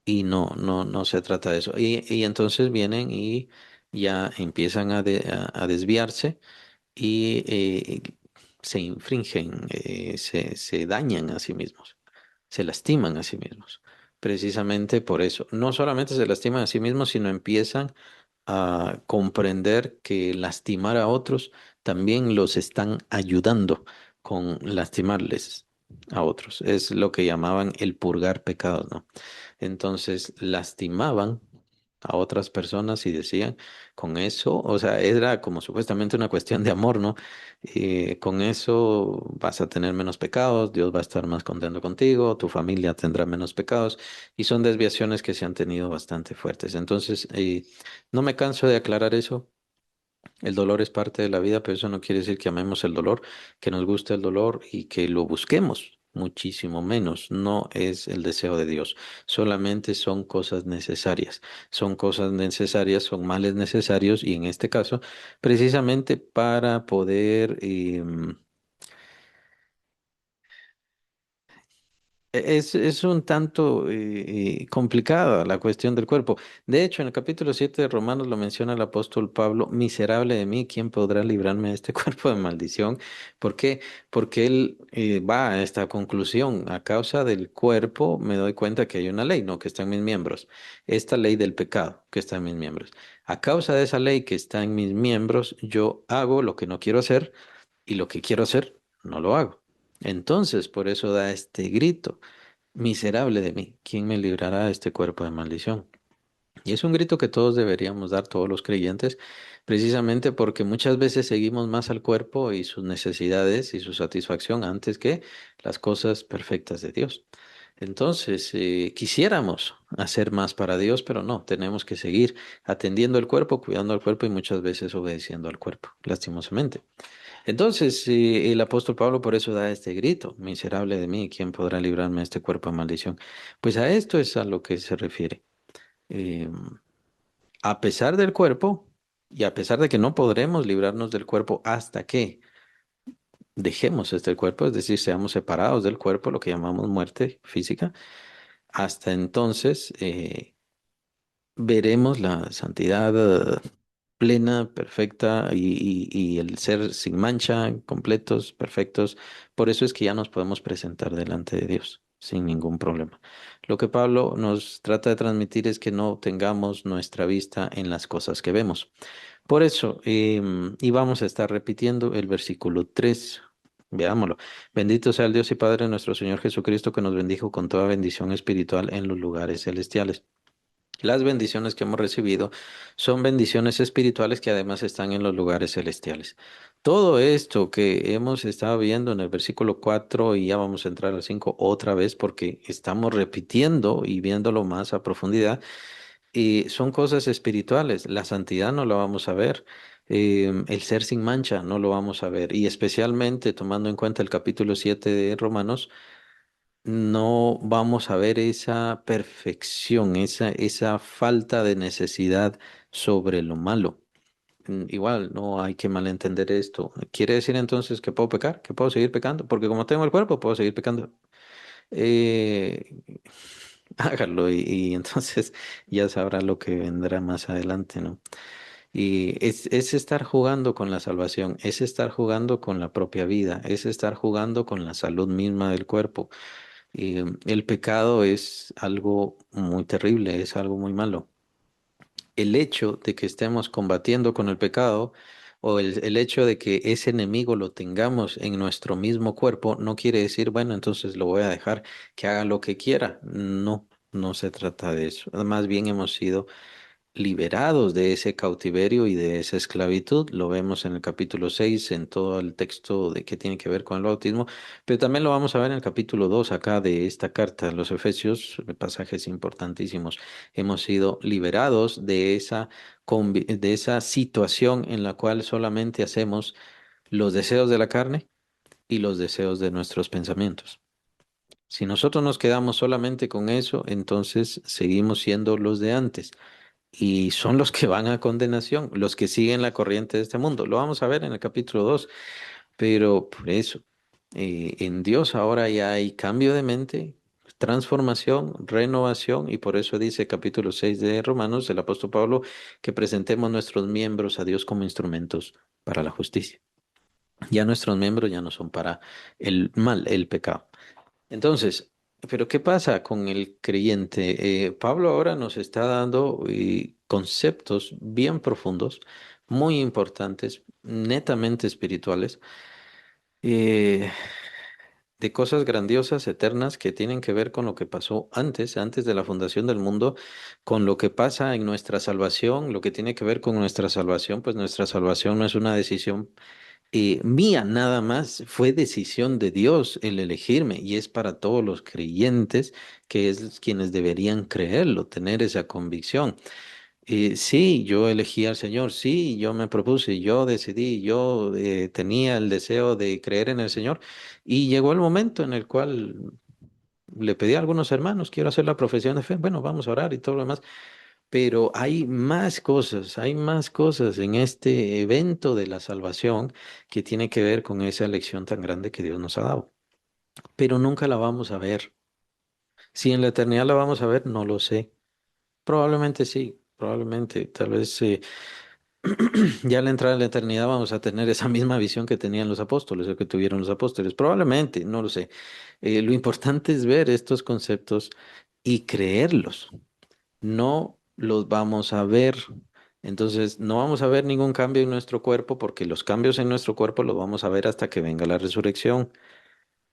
Y no se trata de eso. Y entonces vienen y ya empiezan a desviarse y se infringen, se dañan a sí mismos, se lastiman a sí mismos. Precisamente por eso. No solamente se lastiman a sí mismos, sino empiezan a comprender que lastimar a otros también los están ayudando con lastimarles a otros. Es lo que llamaban el purgar pecados, ¿no? Entonces lastimaban a otras personas y decían, con eso, o sea, era como supuestamente una cuestión de amor, ¿no? Con eso vas a tener menos pecados, Dios va a estar más contento contigo, tu familia tendrá menos pecados, y son desviaciones que se han tenido bastante fuertes. Entonces, no me canso de aclarar eso. El dolor es parte de la vida, pero eso no quiere decir que amemos el dolor, que nos guste el dolor y que lo busquemos. Muchísimo menos, no es el deseo de Dios, solamente son cosas necesarias, son males necesarios y en este caso, precisamente para poder es un tanto complicada la cuestión del cuerpo. De hecho, en el capítulo 7 de Romanos lo menciona el apóstol Pablo, miserable de mí, ¿quién podrá librarme de este cuerpo de maldición? ¿Por qué? Porque él va a esta conclusión. A causa del cuerpo me doy cuenta que hay una ley, ¿no? Que está en mis miembros. Esta ley del pecado que está en mis miembros. A causa de esa ley que está en mis miembros, yo hago lo que no quiero hacer y lo que quiero hacer, no lo hago. Entonces, por eso da este grito. Miserable de mí, ¿quién me librará de este cuerpo de maldición? Y es un grito que todos deberíamos dar, todos los creyentes, precisamente porque muchas veces seguimos más al cuerpo y sus necesidades y su satisfacción antes que las cosas perfectas de Dios. Entonces, quisiéramos hacer más para Dios, pero no, tenemos que seguir atendiendo el cuerpo, cuidando al cuerpo y muchas veces obedeciendo al cuerpo, lastimosamente. Entonces, el apóstol Pablo por eso da este grito, miserable de mí, ¿quién podrá librarme de este cuerpo de maldición? Pues a esto es a lo que se refiere. Eh, a pesar del cuerpo y a pesar de que no podremos librarnos del cuerpo hasta que dejemos este cuerpo, es decir, seamos separados del cuerpo, lo que llamamos muerte física, hasta entonces veremos la santidad plena, perfecta y el ser sin mancha, completos, perfectos. Por eso es que ya nos podemos presentar delante de Dios sin ningún problema. Lo que Pablo nos trata de transmitir es que no tengamos nuestra vista en las cosas que vemos. Por eso, y vamos a estar repitiendo el versículo 3. Veámoslo. Bendito sea el Dios y Padre de nuestro Señor Jesucristo, que nos bendijo con toda bendición espiritual en los lugares celestiales. Las bendiciones que hemos recibido son bendiciones espirituales que además están en los lugares celestiales. Todo esto que hemos estado viendo en el versículo 4 y ya vamos a entrar al 5 otra vez porque estamos repitiendo y viéndolo más a profundidad, y son cosas espirituales. La santidad no la vamos a ver. El ser sin mancha no lo vamos a ver. Y especialmente tomando en cuenta el capítulo 7 de Romanos, no vamos a ver esa perfección, esa falta de necesidad sobre lo malo. Igual, no hay que malentender esto. ¿Quiere decir entonces que puedo pecar? ¿Que puedo seguir pecando? Porque como tengo el cuerpo, puedo seguir pecando. Eh, hágalo y entonces ya sabrá lo que vendrá más adelante, ¿no? Y es estar jugando con la salvación, es estar jugando con la propia vida, es estar jugando con la salud misma del cuerpo. Y el pecado es algo muy terrible, es algo muy malo. El hecho de que estemos combatiendo con el pecado o el hecho de que ese enemigo lo tengamos en nuestro mismo cuerpo no quiere decir, bueno, entonces lo voy a dejar que haga lo que quiera. No, no se trata de eso. Más bien hemos sido liberados de ese cautiverio y de esa esclavitud. Lo vemos en el capítulo 6 en todo el texto de que tiene que ver con el bautismo, pero también lo vamos a ver en el capítulo 2 acá de esta carta a los Efesios, pasajes importantísimos. Hemos sido liberados de de esa situación en la cual solamente hacemos los deseos de la carne y los deseos de nuestros pensamientos. Si nosotros nos quedamos solamente con eso, entonces seguimos siendo los de antes y son los que van a condenación, los que siguen la corriente de este mundo. Lo vamos a ver en el capítulo 2, pero por eso, en Dios ahora ya hay cambio de mente, transformación, renovación, y por eso dice capítulo 6 de Romanos, el apóstol Pablo, que presentemos nuestros miembros a Dios como instrumentos para la justicia. Ya nuestros miembros ya no son para el mal, el pecado. Entonces, pero ¿qué pasa con el creyente? Pablo ahora nos está dando conceptos bien profundos, muy importantes, netamente espirituales, eh, de cosas grandiosas, eternas, que tienen que ver con lo que pasó antes de la fundación del mundo, con lo que pasa en nuestra salvación, lo que tiene que ver con nuestra salvación, pues nuestra salvación no es una decisión mía nada más, fue decisión de Dios el elegirme y es para todos los creyentes que es quienes deberían creerlo, tener esa convicción. Sí, yo elegí al Señor, sí, yo me propuse, yo decidí, yo tenía el deseo de creer en el Señor y llegó el momento en el cual le pedí a algunos hermanos, quiero hacer la profesión de fe, bueno, vamos a orar y todo lo demás. Pero hay más cosas en este evento de la salvación que tiene que ver con esa elección tan grande que Dios nos ha dado. Pero nunca la vamos a ver. Si en la eternidad la vamos a ver, no lo sé. Probablemente sí, probablemente. Tal vez ya al entrar en la eternidad vamos a tener esa misma visión que tenían los apóstoles o que tuvieron los apóstoles. Probablemente, no lo sé. Lo importante es ver estos conceptos y creerlos. No los vamos a ver. Entonces, no vamos a ver ningún cambio en nuestro cuerpo porque los cambios en nuestro cuerpo los vamos a ver hasta que venga la resurrección.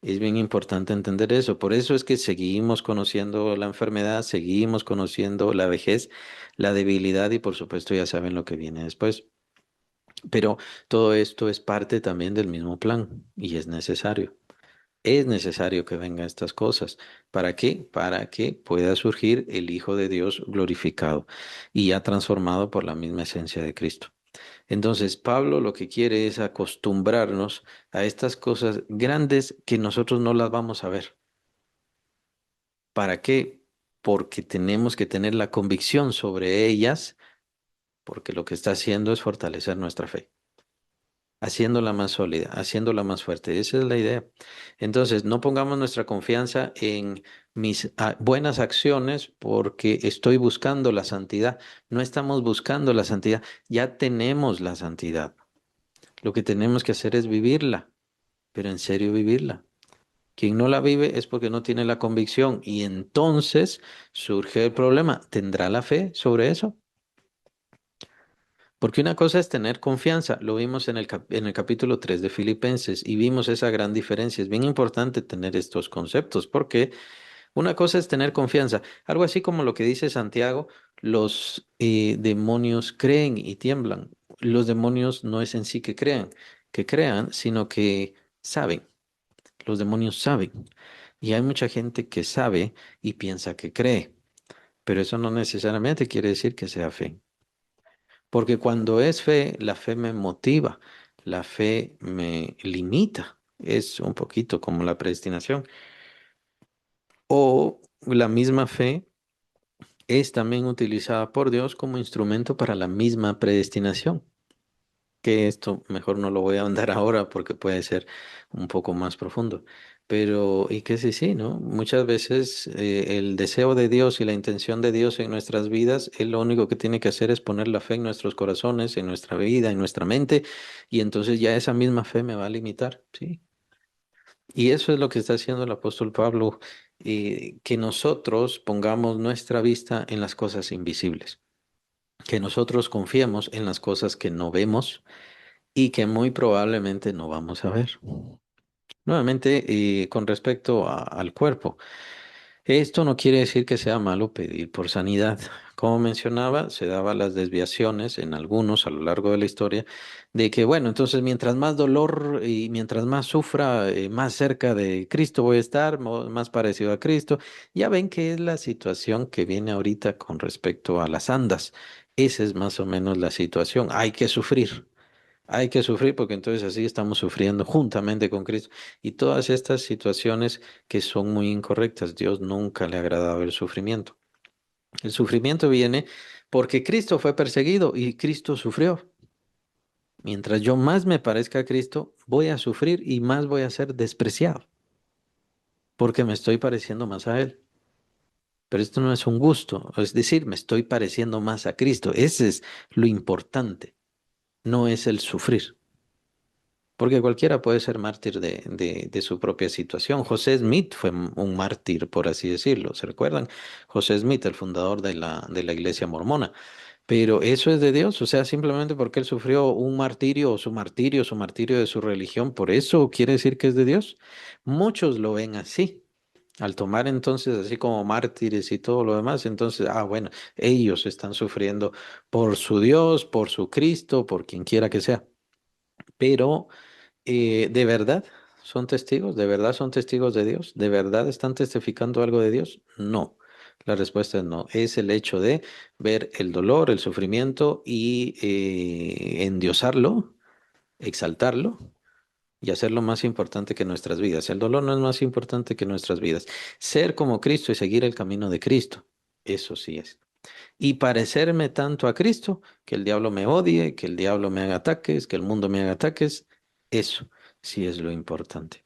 Es bien importante entender eso. Por eso es que seguimos conociendo la enfermedad, seguimos conociendo la vejez, la debilidad y por supuesto ya saben lo que viene después. Pero todo esto es parte también del mismo plan y es necesario. Es necesario que vengan estas cosas. ¿Para qué? Para que pueda surgir el Hijo de Dios glorificado y ya transformado por la misma esencia de Cristo. Entonces, Pablo lo que quiere es acostumbrarnos a estas cosas grandes que nosotros no las vamos a ver. ¿Para qué? Porque tenemos que tener la convicción sobre ellas, porque lo que está haciendo es fortalecer nuestra fe, haciéndola más sólida, haciéndola más fuerte. Esa es la idea. Entonces, no pongamos nuestra confianza en mis buenas acciones porque estoy buscando la santidad. No estamos buscando la santidad, ya tenemos la santidad. Lo que tenemos que hacer es vivirla, pero en serio vivirla. Quien no la vive es porque no tiene la convicción y entonces surge el problema. ¿Tendrá la fe sobre eso? Porque una cosa es tener confianza, lo vimos en en el capítulo 3 de Filipenses y vimos esa gran diferencia. Es bien importante tener estos conceptos porque una cosa es tener confianza, algo así como lo que dice Santiago, los demonios creen y tiemblan. Los demonios no es en sí que crean, sino que saben. Los demonios saben. Y hay mucha gente que sabe y piensa que cree, pero eso no necesariamente quiere decir que sea fe. Porque cuando es fe, la fe me motiva, la fe me limita. Es un poquito como la predestinación. O la misma fe es también utilizada por Dios como instrumento para la misma predestinación. Que esto mejor no lo voy a ahondar ahora porque puede ser un poco más profundo. Pero, y que sí, sí, ¿no? Muchas veces el deseo de Dios y la intención de Dios en nuestras vidas, Él lo único que tiene que hacer es poner la fe en nuestros corazones, en nuestra vida, en nuestra mente, y entonces ya esa misma fe me va a limitar, ¿sí? Y eso es lo que está haciendo el apóstol Pablo, que nosotros pongamos nuestra vista en las cosas invisibles, que nosotros confiemos en las cosas que no vemos y que muy probablemente no vamos a ver. Nuevamente, con respecto al cuerpo, esto no quiere decir que sea malo pedir por sanidad. Como mencionaba, se daban las desviaciones en algunos a lo largo de la historia de que, bueno, entonces mientras más dolor y mientras más sufra, más cerca de Cristo voy a estar, más parecido a Cristo. Ya ven que es la situación que viene ahorita con respecto a las andas. Esa es más o menos la situación. Hay que sufrir. Hay que sufrir porque entonces así estamos sufriendo juntamente con Cristo. Y todas estas situaciones que son muy incorrectas, Dios nunca le ha agradado el sufrimiento. El sufrimiento viene porque Cristo fue perseguido y Cristo sufrió. Mientras yo más me parezca a Cristo, voy a sufrir y más voy a ser despreciado porque me estoy pareciendo más a Él. Pero esto no es un gusto, es decir, me estoy pareciendo más a Cristo. Ese es lo importante, no es el sufrir. Porque cualquiera puede ser mártir de su propia situación. José Smith fue un mártir, por así decirlo. ¿Se recuerdan? José Smith, el fundador de de la iglesia mormona. Pero eso es de Dios, o sea, simplemente porque él sufrió un martirio o su martirio de su religión, por eso quiere decir que es de Dios. Muchos lo ven así. Al tomar entonces así como mártires y todo lo demás, entonces, bueno, ellos están sufriendo por su Dios, por su Cristo, por quien quiera que sea. Pero ¿de verdad son testigos? ¿De verdad son testigos de Dios? ¿De verdad están testificando algo de Dios? No. La respuesta es no. Es el hecho de ver el dolor, el sufrimiento y endiosarlo, exaltarlo y hacerlo más importante que nuestras vidas. El dolor no es más importante que nuestras vidas. Ser como Cristo y seguir el camino de Cristo. Eso sí es. Y parecerme tanto a Cristo, que el diablo me odie, que el diablo me haga ataques, que el mundo me haga ataques, eso sí es lo importante.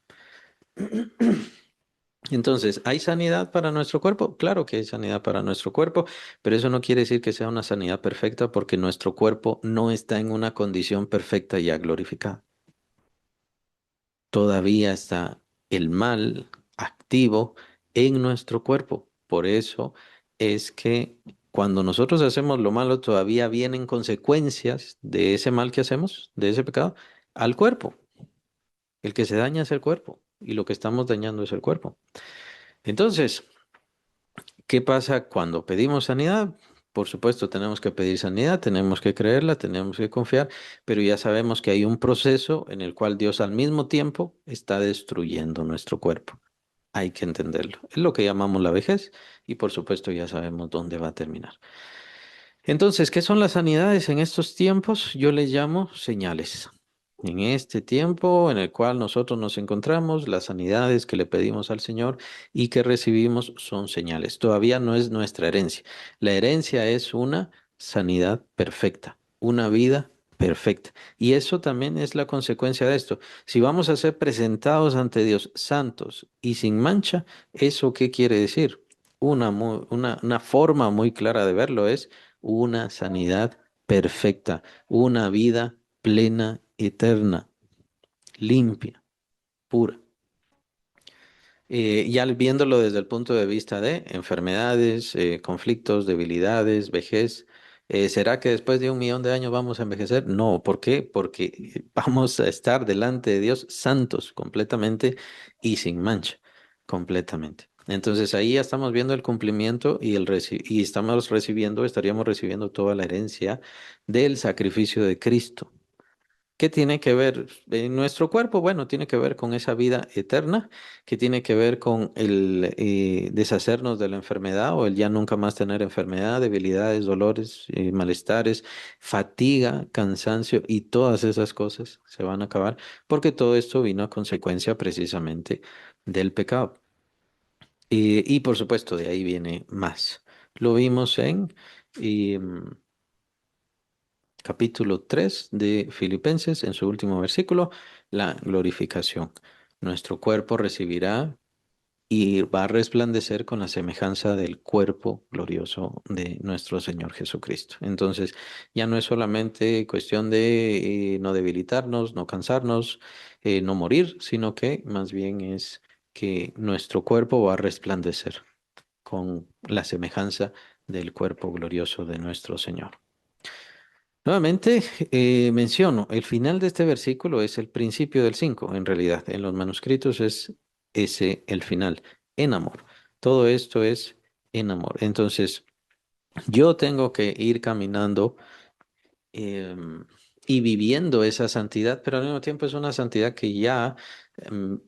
Entonces, ¿hay sanidad para nuestro cuerpo? Claro que hay sanidad para nuestro cuerpo, pero eso no quiere decir que sea una sanidad perfecta porque nuestro cuerpo no está en una condición perfecta ya glorificada. Todavía está el mal activo en nuestro cuerpo. Por eso es que cuando nosotros hacemos lo malo, todavía vienen consecuencias de ese mal que hacemos, de ese pecado, al cuerpo. El que se daña es el cuerpo. y lo que estamos dañando es el cuerpo. Entonces, ¿qué pasa cuando pedimos sanidad? Por supuesto, tenemos que pedir sanidad, tenemos que creerla, tenemos que confiar, pero ya sabemos que hay un proceso en el cual Dios al mismo tiempo está destruyendo nuestro cuerpo. Hay que entenderlo. Es lo que llamamos la vejez y por supuesto ya sabemos dónde va a terminar. Entonces, ¿qué son las sanidades en estos tiempos? Yo les llamo señales. En este tiempo en el cual nosotros nos encontramos, las sanidades que le pedimos al Señor y que recibimos son señales. Todavía no es nuestra herencia. La herencia es una sanidad perfecta, una vida perfecta. Y eso también es la consecuencia de esto. Si vamos a ser presentados ante Dios santos y sin mancha, ¿eso qué quiere decir? Una forma muy clara de verlo es una sanidad perfecta, una vida plena, eterna, limpia, pura. Ya viéndolo desde el punto de vista de enfermedades, conflictos, debilidades, vejez, ¿será que después de 1 millón de años vamos a envejecer? No, ¿por qué? Porque vamos a estar delante de Dios santos completamente y sin mancha, completamente. Entonces ahí ya estamos viendo el cumplimiento y estamos recibiendo, estaríamos recibiendo toda la herencia del sacrificio de Cristo. ¿Qué tiene que ver en nuestro cuerpo? Bueno, tiene que ver con esa vida eterna, que tiene que ver con el deshacernos de la enfermedad o el ya nunca más tener enfermedad, debilidades, dolores, malestares, fatiga, cansancio y todas esas cosas se van a acabar porque todo esto vino a consecuencia precisamente del pecado. Y por supuesto, de ahí viene más. Lo vimos en capítulo 3 de Filipenses, en su último versículo, la glorificación. Nuestro cuerpo recibirá y va a resplandecer con la semejanza del cuerpo glorioso de nuestro Señor Jesucristo. Entonces, ya no es solamente cuestión de no debilitarnos, no cansarnos, no morir, sino que más bien es que nuestro cuerpo va a resplandecer con la semejanza del cuerpo glorioso de nuestro Señor. Nuevamente, menciono, el final de este versículo es el principio del 5. En realidad. En los manuscritos es ese el final, en amor. Todo esto es en amor. Entonces, yo tengo que ir caminando em, y viviendo esa santidad, pero al mismo tiempo es una santidad que ya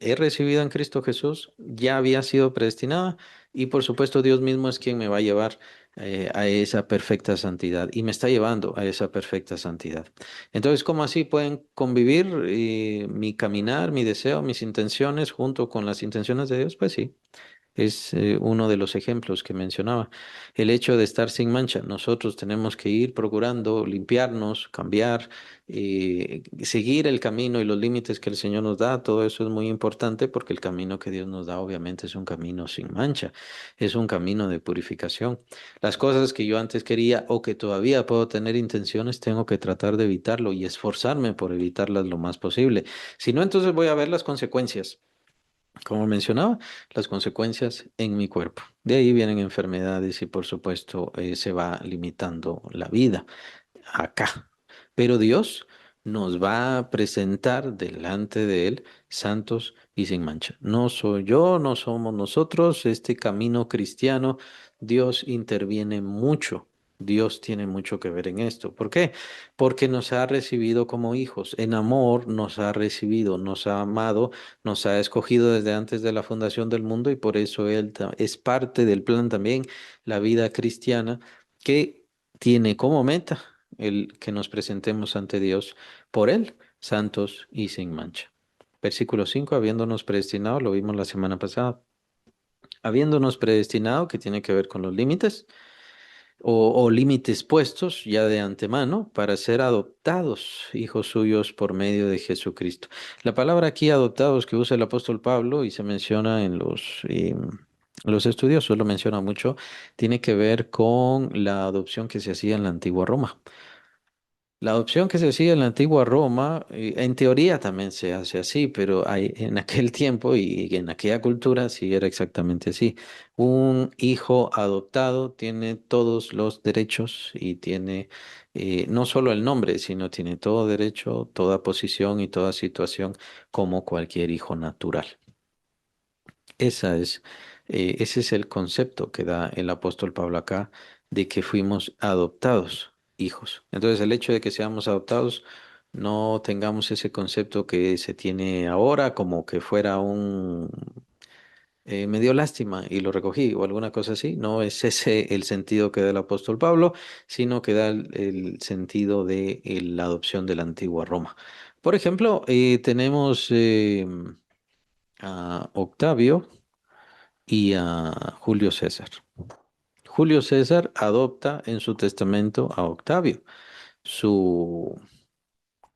he recibido en Cristo Jesús, ya había sido predestinada y por supuesto Dios mismo es quien me va a llevar a esa perfecta santidad y me está llevando a esa perfecta santidad. Entonces, ¿cómo así pueden convivir mi caminar, mi deseo, mis intenciones junto con las intenciones de Dios? Pues sí. Es uno de los ejemplos que mencionaba. El hecho de estar sin mancha. Nosotros tenemos que ir procurando limpiarnos, cambiar, seguir el camino y los límites que el Señor nos da. Todo eso es muy importante porque el camino que Dios nos da obviamente es un camino sin mancha. Es un camino de purificación. Las cosas que yo antes quería o que todavía puedo tener intenciones, tengo que tratar de evitarlo y esforzarme por evitarlas lo más posible. Si no, entonces voy a ver las consecuencias. Como mencionaba, las consecuencias en mi cuerpo. De ahí vienen enfermedades y por supuesto se va limitando la vida acá. Pero Dios nos va a presentar delante de Él santos y sin mancha. No soy yo, no somos nosotros. Este camino cristiano, Dios interviene mucho. Dios tiene mucho que ver en esto. ¿Por qué? Porque nos ha recibido como hijos. En amor nos ha recibido, nos ha amado, nos ha escogido desde antes de la fundación del mundo y por eso Él es parte del plan también, la vida cristiana, que tiene como meta el que nos presentemos ante Dios por Él, santos y sin mancha. Versículo 5, habiéndonos predestinado, lo vimos la semana pasada, habiéndonos predestinado, que tiene que ver con los límites o límites puestos ya de antemano para ser adoptados hijos suyos por medio de Jesucristo. La palabra aquí adoptados que usa el apóstol Pablo y se menciona en los estudiosos, lo menciona mucho, tiene que ver con la adopción que se hacía en la antigua Roma. La adopción que se hacía en la antigua Roma, en teoría también se hace así, pero en aquel tiempo y en aquella cultura sí era exactamente así. Un hijo adoptado tiene todos los derechos y tiene no solo el nombre, sino tiene todo derecho, toda posición y toda situación como cualquier hijo natural. Ese es el concepto que da el apóstol Pablo acá de que fuimos adoptados hijos. Entonces, el hecho de que seamos adoptados, no tengamos ese concepto que se tiene ahora como que fuera un me dio lástima y lo recogí o alguna cosa así. No es ese el sentido que da el apóstol Pablo, sino que da el sentido de la adopción de la antigua Roma. Por ejemplo, tenemos a Octavio y a Julio César. Julio César adopta en su testamento a Octavio, su,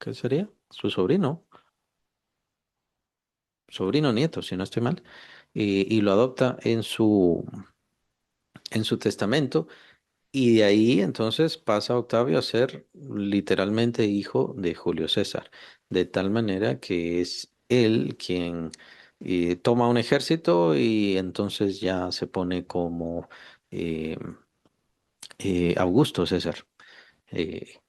¿qué sería? Su sobrino nieto, si no estoy mal, y lo adopta en su testamento. Y de ahí entonces pasa Octavio a ser literalmente hijo de Julio César, de tal manera que es él quien toma un ejército y entonces ya se pone como eh, Augusto César.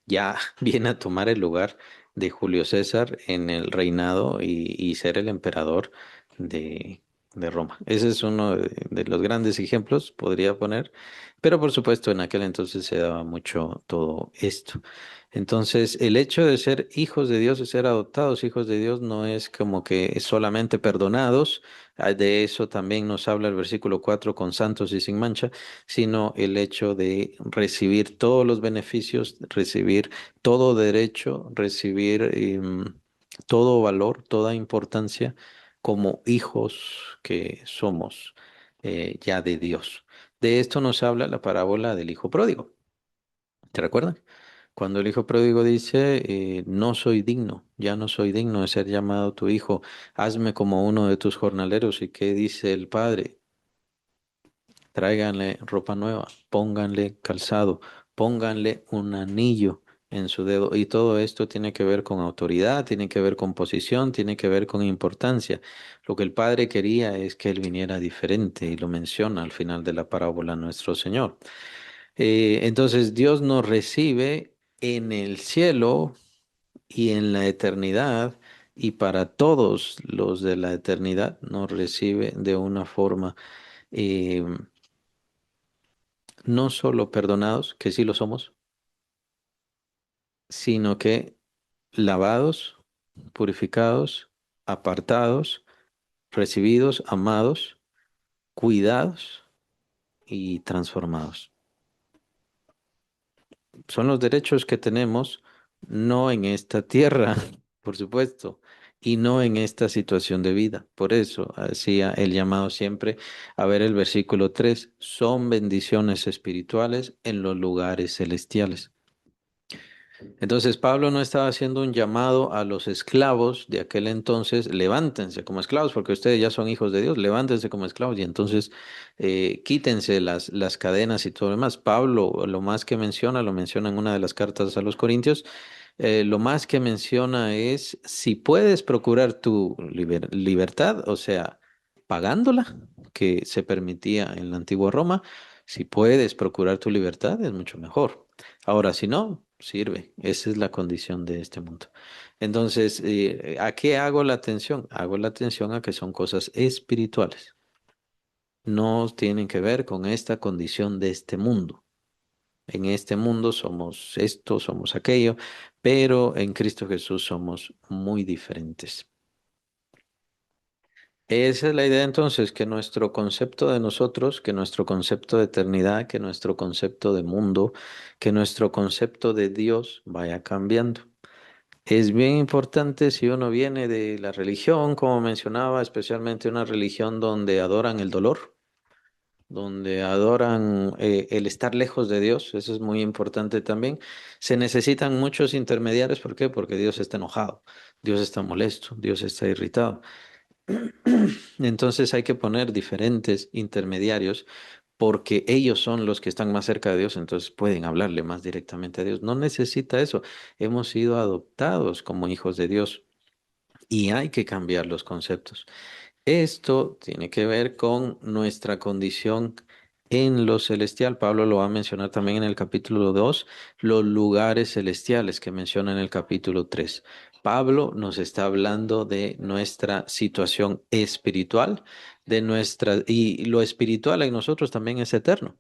Ya viene a tomar el lugar de Julio César en el reinado y ser el emperador de, de Roma. Ese es uno de los grandes ejemplos, podría poner, pero por supuesto en aquel entonces se daba mucho todo esto. Entonces, el hecho de ser hijos de Dios, de ser adoptados hijos de Dios, no es como que solamente perdonados. De eso también nos habla el versículo 4 con santos y sin mancha, sino el hecho de recibir todos los beneficios, recibir todo derecho, recibir todo valor, toda importancia como hijos que somos ya de Dios. De esto nos habla la parábola del hijo pródigo. ¿Te recuerdan? Cuando el hijo pródigo dice, no soy digno, ya no soy digno de ser llamado tu hijo, hazme como uno de tus jornaleros. ¿Y qué dice el padre? Tráiganle ropa nueva, pónganle calzado, pónganle un anillo en su dedo. Y todo esto tiene que ver con autoridad, tiene que ver con posición, tiene que ver con importancia. Lo que el Padre quería es que él viniera diferente y lo menciona al final de la parábola nuestro Señor. Entonces Dios nos recibe en el cielo y en la eternidad. Y para todos los de la eternidad nos recibe de una forma eh, no solo perdonados, que sí lo somos, sino que lavados, purificados, apartados, recibidos, amados, cuidados y transformados. Son los derechos que tenemos, no en esta tierra, por supuesto, y no en esta situación de vida. Por eso hacía el llamado siempre a ver el versículo 3: son bendiciones espirituales en los lugares celestiales. Entonces Pablo no estaba haciendo un llamado a los esclavos de aquel entonces, levántense como esclavos, porque ustedes ya son hijos de Dios, levántense como esclavos y entonces quítense las cadenas y todo lo demás. Pablo lo más que menciona, lo menciona en una de las cartas a los Corintios, lo más que menciona es si puedes procurar tu libertad, o sea, pagándola, que se permitía en la antigua Roma, si puedes procurar tu libertad es mucho mejor. Ahora, si no, sirve. Esa es la condición de este mundo. Entonces, ¿a qué hago la atención? Hago la atención a que son cosas espirituales. No tienen que ver con esta condición de este mundo. En este mundo somos esto, somos aquello, pero en Cristo Jesús somos muy diferentes. Esa es la idea entonces, que nuestro concepto de nosotros, que nuestro concepto de eternidad, que nuestro concepto de mundo, que nuestro concepto de Dios vaya cambiando. Es bien importante si uno viene de la religión, como mencionaba, especialmente una religión donde adoran el dolor, donde adoran el estar lejos de Dios, eso es muy importante también. Se necesitan muchos intermediarios, ¿por qué? Porque Dios está enojado, Dios está molesto, Dios está irritado. Entonces hay que poner diferentes intermediarios porque ellos son los que están más cerca de Dios, entonces pueden hablarle más directamente a Dios. No necesita eso. Hemos sido adoptados como hijos de Dios y hay que cambiar los conceptos. Esto tiene que ver con nuestra condición en lo celestial. Pablo lo va a mencionar también en el capítulo 2, los lugares celestiales que menciona en el capítulo 3. Pablo nos está hablando de nuestra situación espiritual, y lo espiritual en nosotros también es eterno.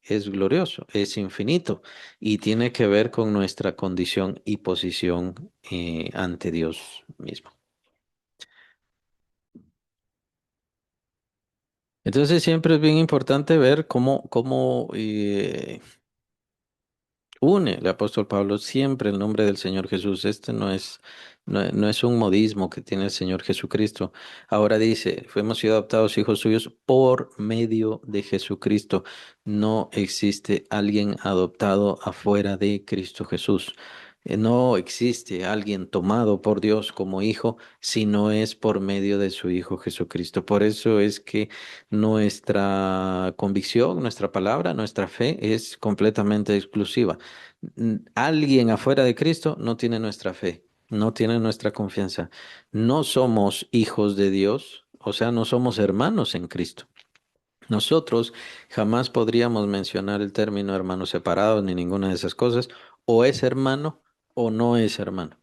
Es glorioso, es infinito y tiene que ver con nuestra condición y posición ante Dios mismo. Entonces siempre es bien importante ver cómo une el apóstol Pablo siempre el nombre del Señor Jesús. Este no es un modismo que tiene el Señor Jesucristo. Ahora dice, hemos sido adoptados hijos suyos por medio de Jesucristo. No existe alguien adoptado afuera de Cristo Jesús. No existe alguien tomado por Dios como hijo si no es por medio de su Hijo Jesucristo. Por eso es que nuestra convicción, nuestra palabra, nuestra fe es completamente exclusiva. Alguien afuera de Cristo no tiene nuestra fe, no tiene nuestra confianza. No somos hijos de Dios, o sea, no somos hermanos en Cristo. Nosotros jamás podríamos mencionar el término hermanos separados ni ninguna de esas cosas. O es hermano o no es hermano.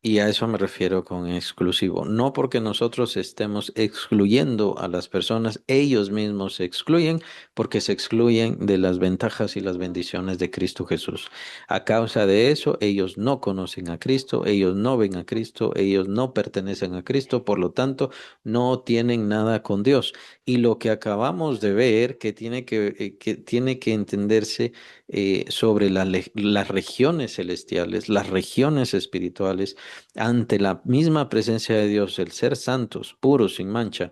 Y a eso me refiero con exclusivo. No porque nosotros estemos excluyendo a las personas, ellos mismos se excluyen porque se excluyen de las ventajas y las bendiciones de Cristo Jesús. A causa de eso, ellos no conocen a Cristo, ellos no ven a Cristo, ellos no pertenecen a Cristo, por lo tanto, no tienen nada con Dios. Y lo que acabamos de ver, que tiene que entenderse sobre las regiones celestiales, las regiones espirituales, ante la misma presencia de Dios, el ser santos, puros, sin mancha,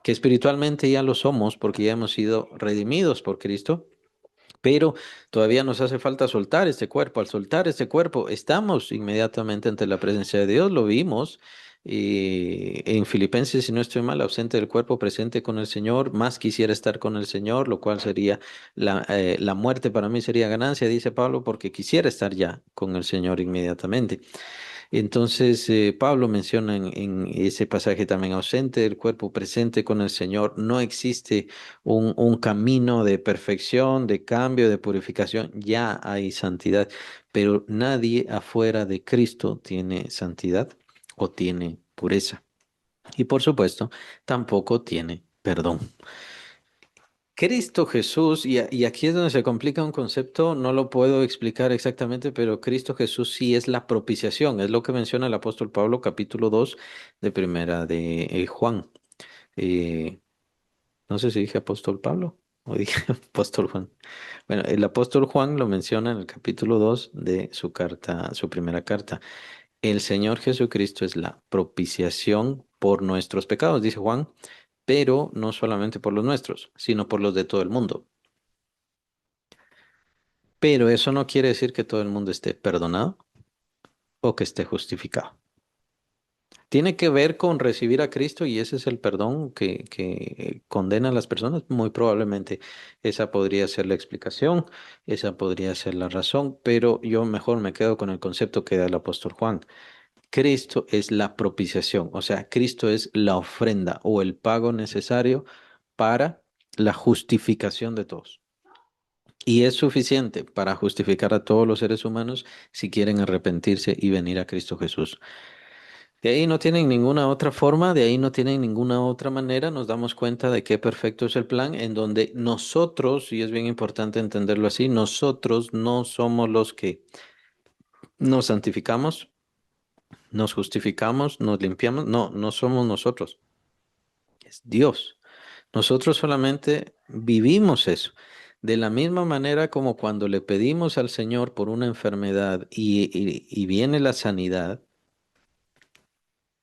que espiritualmente ya lo somos porque ya hemos sido redimidos por Cristo, pero todavía nos hace falta soltar este cuerpo. Al soltar este cuerpo, estamos inmediatamente ante la presencia de Dios, lo vimos. Y en Filipenses, si no estoy mal, ausente del cuerpo, presente con el Señor, más quisiera estar con el Señor, lo cual sería la muerte para mí sería ganancia, dice Pablo, porque quisiera estar ya con el Señor inmediatamente. Entonces, Pablo menciona en ese pasaje también ausente del cuerpo, presente con el Señor. No existe un camino de perfección, de cambio, de purificación. Ya hay santidad, pero nadie afuera de Cristo tiene santidad o tiene pureza. Y por supuesto, tampoco tiene perdón. Cristo Jesús, y aquí es donde se complica un concepto, no lo puedo explicar exactamente, pero Cristo Jesús sí es la propiciación, es lo que menciona el apóstol Pablo, capítulo 2 de primera de Juan. Eh, no sé si dije apóstol Pablo o dije apóstol Juan. Bueno, el apóstol Juan lo menciona en el capítulo 2 de su carta, su primera carta. El Señor Jesucristo es la propiciación por nuestros pecados, dice Juan, pero no solamente por los nuestros, sino por los de todo el mundo. Pero eso no quiere decir que todo el mundo esté perdonado o que esté justificado. Tiene que ver con recibir a Cristo y ese es el perdón que condena a las personas. Muy probablemente esa podría ser la explicación, esa podría ser la razón, pero yo mejor me quedo con el concepto que da el apóstol Juan. Cristo es la propiciación, o sea, Cristo es la ofrenda o el pago necesario para la justificación de todos. Y es suficiente para justificar a todos los seres humanos si quieren arrepentirse y venir a Cristo Jesús. De ahí no tienen ninguna otra forma, de ahí no tienen ninguna otra manera. Nos damos cuenta de qué perfecto es el plan en donde nosotros, y es bien importante entenderlo así, nosotros no somos los que nos santificamos, nos justificamos, nos limpiamos. No, no somos nosotros, es Dios. Nosotros solamente vivimos eso. De la misma manera como cuando le pedimos al Señor por una enfermedad y viene la sanidad,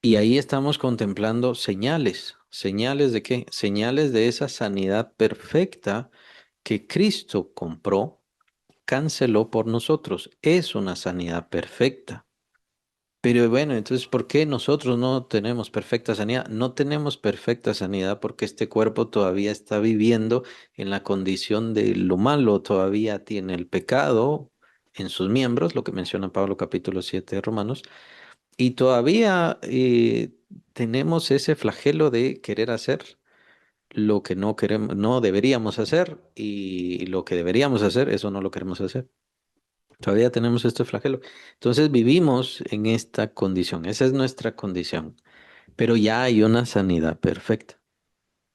y ahí estamos contemplando señales. ¿Señales de qué? Señales de esa sanidad perfecta que Cristo compró, canceló por nosotros. Es una sanidad perfecta. Pero bueno, entonces, ¿por qué nosotros no tenemos perfecta sanidad? No tenemos perfecta sanidad porque este cuerpo todavía está viviendo en la condición de lo malo, todavía tiene el pecado en sus miembros, lo que menciona Pablo capítulo 7 de Romanos, y todavía tenemos ese flagelo de querer hacer lo que no queremos, no deberíamos hacer y lo que deberíamos hacer, eso no lo queremos hacer. Todavía tenemos este flagelo. Entonces vivimos en esta condición, esa es nuestra condición, pero ya hay una sanidad perfecta,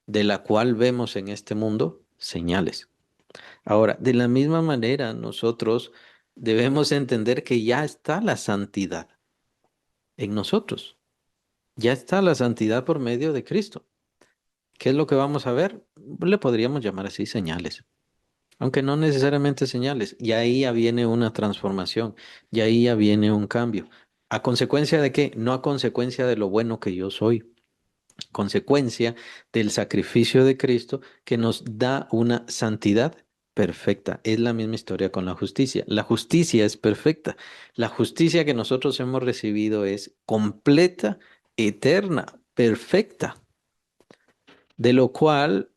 de la cual vemos en este mundo señales. Ahora, de la misma manera, nosotros debemos entender que ya está la santidad en nosotros, ya está la santidad por medio de Cristo. ¿Qué es lo que vamos a ver? Le podríamos llamar así señales. Aunque no necesariamente señales, y ahí ya viene una transformación, y ahí ya viene un cambio. ¿A consecuencia de qué? No a consecuencia de lo bueno que yo soy, consecuencia del sacrificio de Cristo que nos da una santidad perfecta. Es la misma historia con la justicia. La justicia es perfecta. La justicia que nosotros hemos recibido es completa, eterna, perfecta, de lo cual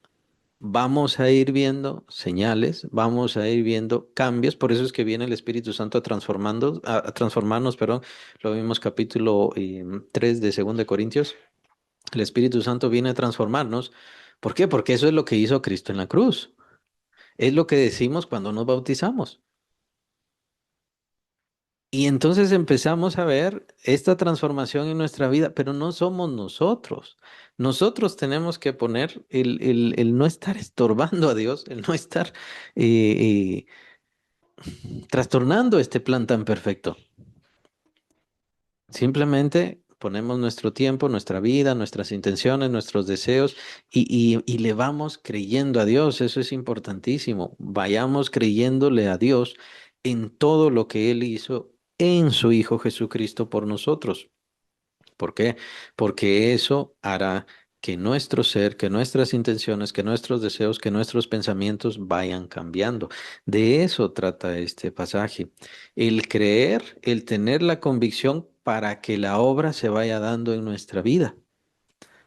vamos a ir viendo señales, vamos a ir viendo cambios, por eso es que viene el Espíritu Santo a transformarnos, perdón, lo vimos capítulo 3 de 2 de Corintios, el Espíritu Santo viene a transformarnos. ¿Por qué? Porque eso es lo que hizo Cristo en la cruz, es lo que decimos cuando nos bautizamos. Y entonces empezamos a ver esta transformación en nuestra vida, pero no somos nosotros. Nosotros tenemos que poner el no estar estorbando a Dios, el no estar eh, trastornando este plan tan perfecto. Simplemente ponemos nuestro tiempo, nuestra vida, nuestras intenciones, nuestros deseos y le vamos creyendo a Dios. Eso es importantísimo. Vayamos creyéndole a Dios en todo lo que Él hizo en su Hijo Jesucristo por nosotros. ¿Por qué? Porque eso hará que nuestro ser, que nuestras intenciones, que nuestros deseos, que nuestros pensamientos vayan cambiando. De eso trata este pasaje. El creer, el tener la convicción para que la obra se vaya dando en nuestra vida.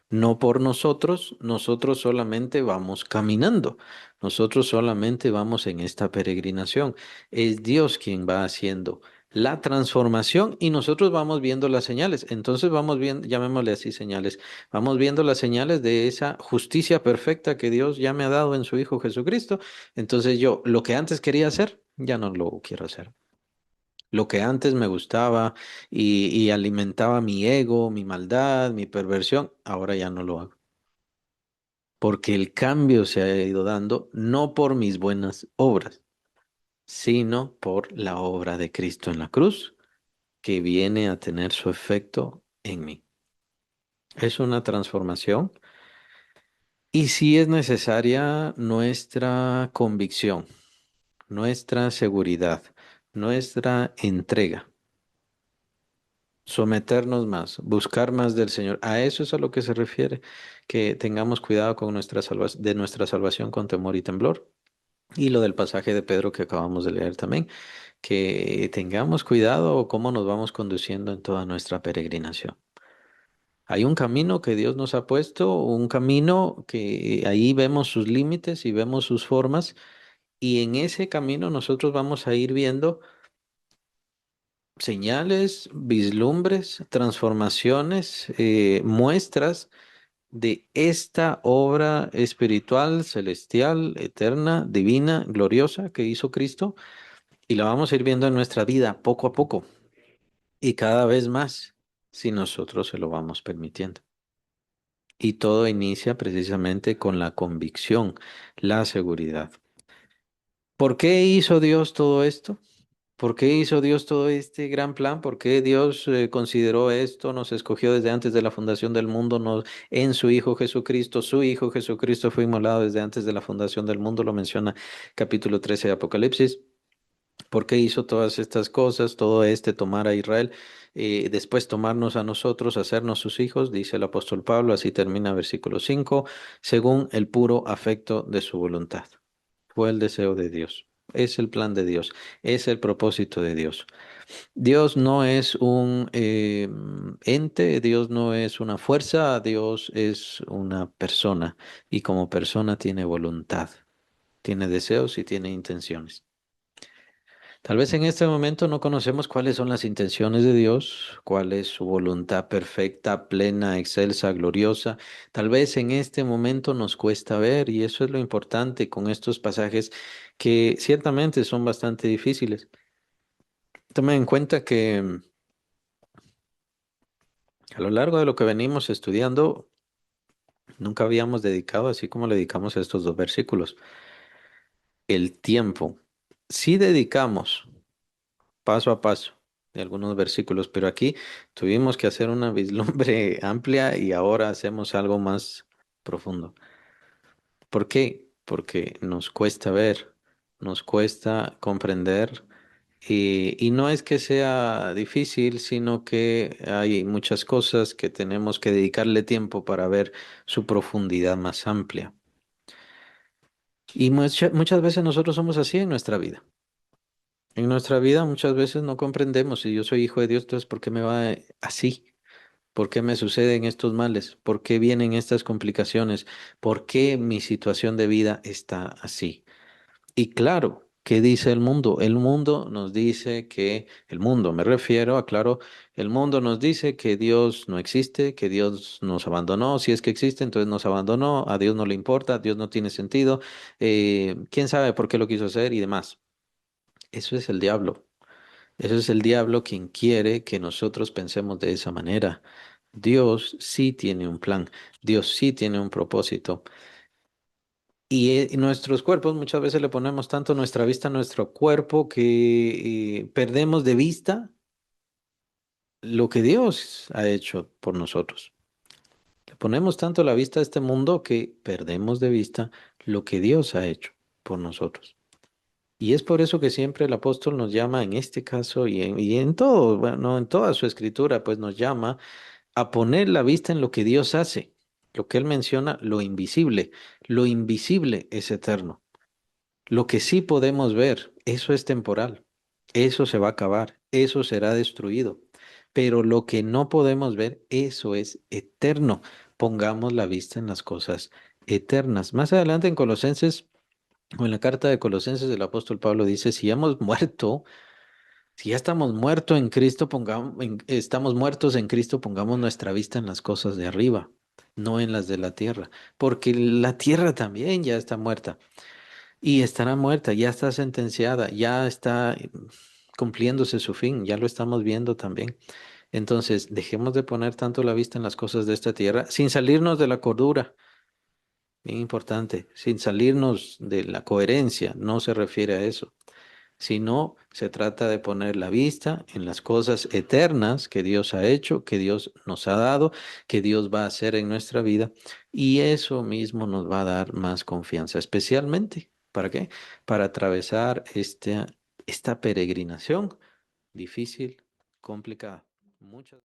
No por nosotros, nosotros solamente vamos caminando, nosotros solamente vamos en esta peregrinación. Es Dios quien va haciendo la transformación y nosotros vamos viendo las señales. Entonces vamos viendo, llamémosle así señales, vamos viendo las señales de esa justicia perfecta que Dios ya me ha dado en su Hijo Jesucristo. Entonces yo, lo que antes quería hacer, ya no lo quiero hacer. Lo que antes me gustaba y alimentaba mi ego, mi maldad, mi perversión, ahora ya no lo hago. Porque el cambio se ha ido dando no por mis buenas obras, sino por la obra de Cristo en la cruz, que viene a tener su efecto en mí. Es una transformación y sí es necesaria nuestra convicción, nuestra seguridad, nuestra entrega. Someternos más, buscar más del Señor. A eso es a lo que se refiere, que tengamos cuidado con de nuestra salvación con temor y temblor. Y lo del pasaje de Pedro que acabamos de leer también, que tengamos cuidado cómo nos vamos conduciendo en toda nuestra peregrinación. Hay un camino que Dios nos ha puesto, un camino que ahí vemos sus límites y vemos sus formas, y en ese camino nosotros vamos a ir viendo señales, vislumbres, transformaciones, muestras de esta obra espiritual, celestial, eterna, divina, gloriosa que hizo Cristo y la vamos a ir viendo en nuestra vida poco a poco y cada vez más si nosotros se lo vamos permitiendo. Y todo inicia precisamente con la convicción, la seguridad. ¿Por qué hizo Dios todo esto? ¿Por qué hizo Dios todo este gran plan? ¿Por qué Dios consideró esto, nos escogió desde antes de la fundación del mundo, en su Hijo Jesucristo? Su Hijo Jesucristo fue inmolado desde antes de la fundación del mundo, lo menciona capítulo 13 de Apocalipsis. ¿Por qué hizo todas estas cosas? Todo este tomar a Israel, después tomarnos a nosotros, hacernos sus hijos, dice el apóstol Pablo, así termina versículo 5, según el puro afecto de su voluntad. Fue el deseo de Dios. Es el plan de Dios, es el propósito de Dios. Dios no es un ente, Dios no es una fuerza, Dios es una persona y como persona tiene voluntad, tiene deseos y tiene intenciones. Tal vez en este momento no conocemos cuáles son las intenciones de Dios, cuál es su voluntad perfecta, plena, excelsa, gloriosa. Tal vez en este momento nos cuesta ver y eso es lo importante con estos pasajes que ciertamente son bastante difíciles. Toma en cuenta que a lo largo de lo que venimos estudiando, nunca habíamos dedicado, así como le dedicamos a estos dos versículos, el tiempo. Sí dedicamos paso a paso de algunos versículos, pero aquí tuvimos que hacer una vislumbre amplia y ahora hacemos algo más profundo. ¿Por qué? Porque nos cuesta ver, nos cuesta comprender y no es que sea difícil, sino que hay muchas cosas que tenemos que dedicarle tiempo para ver su profundidad más amplia. Y muchas veces nosotros somos así en nuestra vida. En nuestra vida muchas veces no comprendemos si yo soy hijo de Dios, entonces ¿por qué me va así? ¿Por qué me suceden estos males? ¿Por qué vienen estas complicaciones? ¿Por qué mi situación de vida está así? Y claro, ¿qué dice el mundo? El mundo nos dice que, el mundo, me refiero a, claro, el mundo nos dice que Dios no existe, que Dios nos abandonó. Si es que existe, entonces nos abandonó, a Dios no le importa, Dios no tiene sentido, quién sabe por qué lo quiso hacer y demás. Eso es el diablo. Eso es el diablo quien quiere que nosotros pensemos de esa manera. Dios sí tiene un plan, Dios sí tiene un propósito. Y nuestros cuerpos, muchas veces le ponemos tanto nuestra vista a nuestro cuerpo que perdemos de vista lo que Dios ha hecho por nosotros. Le ponemos tanto la vista a este mundo que perdemos de vista lo que Dios ha hecho por nosotros. Y es por eso que siempre el apóstol nos llama, en este caso y en todo, bueno, en toda su escritura, pues nos llama a poner la vista en lo que Dios hace. Lo que él menciona, lo invisible. Lo invisible es eterno. Lo que sí podemos ver, eso es temporal. Eso se va a acabar. Eso será destruido. Pero lo que no podemos ver, eso es eterno. Pongamos la vista en las cosas eternas. Más adelante en Colosenses, o en la carta de Colosenses, el apóstol Pablo dice, si hemos muerto, si ya estamos muertos en Cristo, estamos muertos en Cristo, pongamos nuestra vista en las cosas de arriba, no en las de la tierra, porque la tierra también ya está muerta y estará muerta, ya está sentenciada, ya está cumpliéndose su fin, ya lo estamos viendo también. Entonces, dejemos de poner tanto la vista en las cosas de esta tierra sin salirnos de la cordura, bien importante, sin salirnos de la coherencia, no se refiere a eso, sino se trata de poner la vista en las cosas eternas que Dios ha hecho, que Dios nos ha dado, que Dios va a hacer en nuestra vida, y eso mismo nos va a dar más confianza, especialmente, ¿para qué? Para atravesar esta peregrinación difícil, complicada. Muchas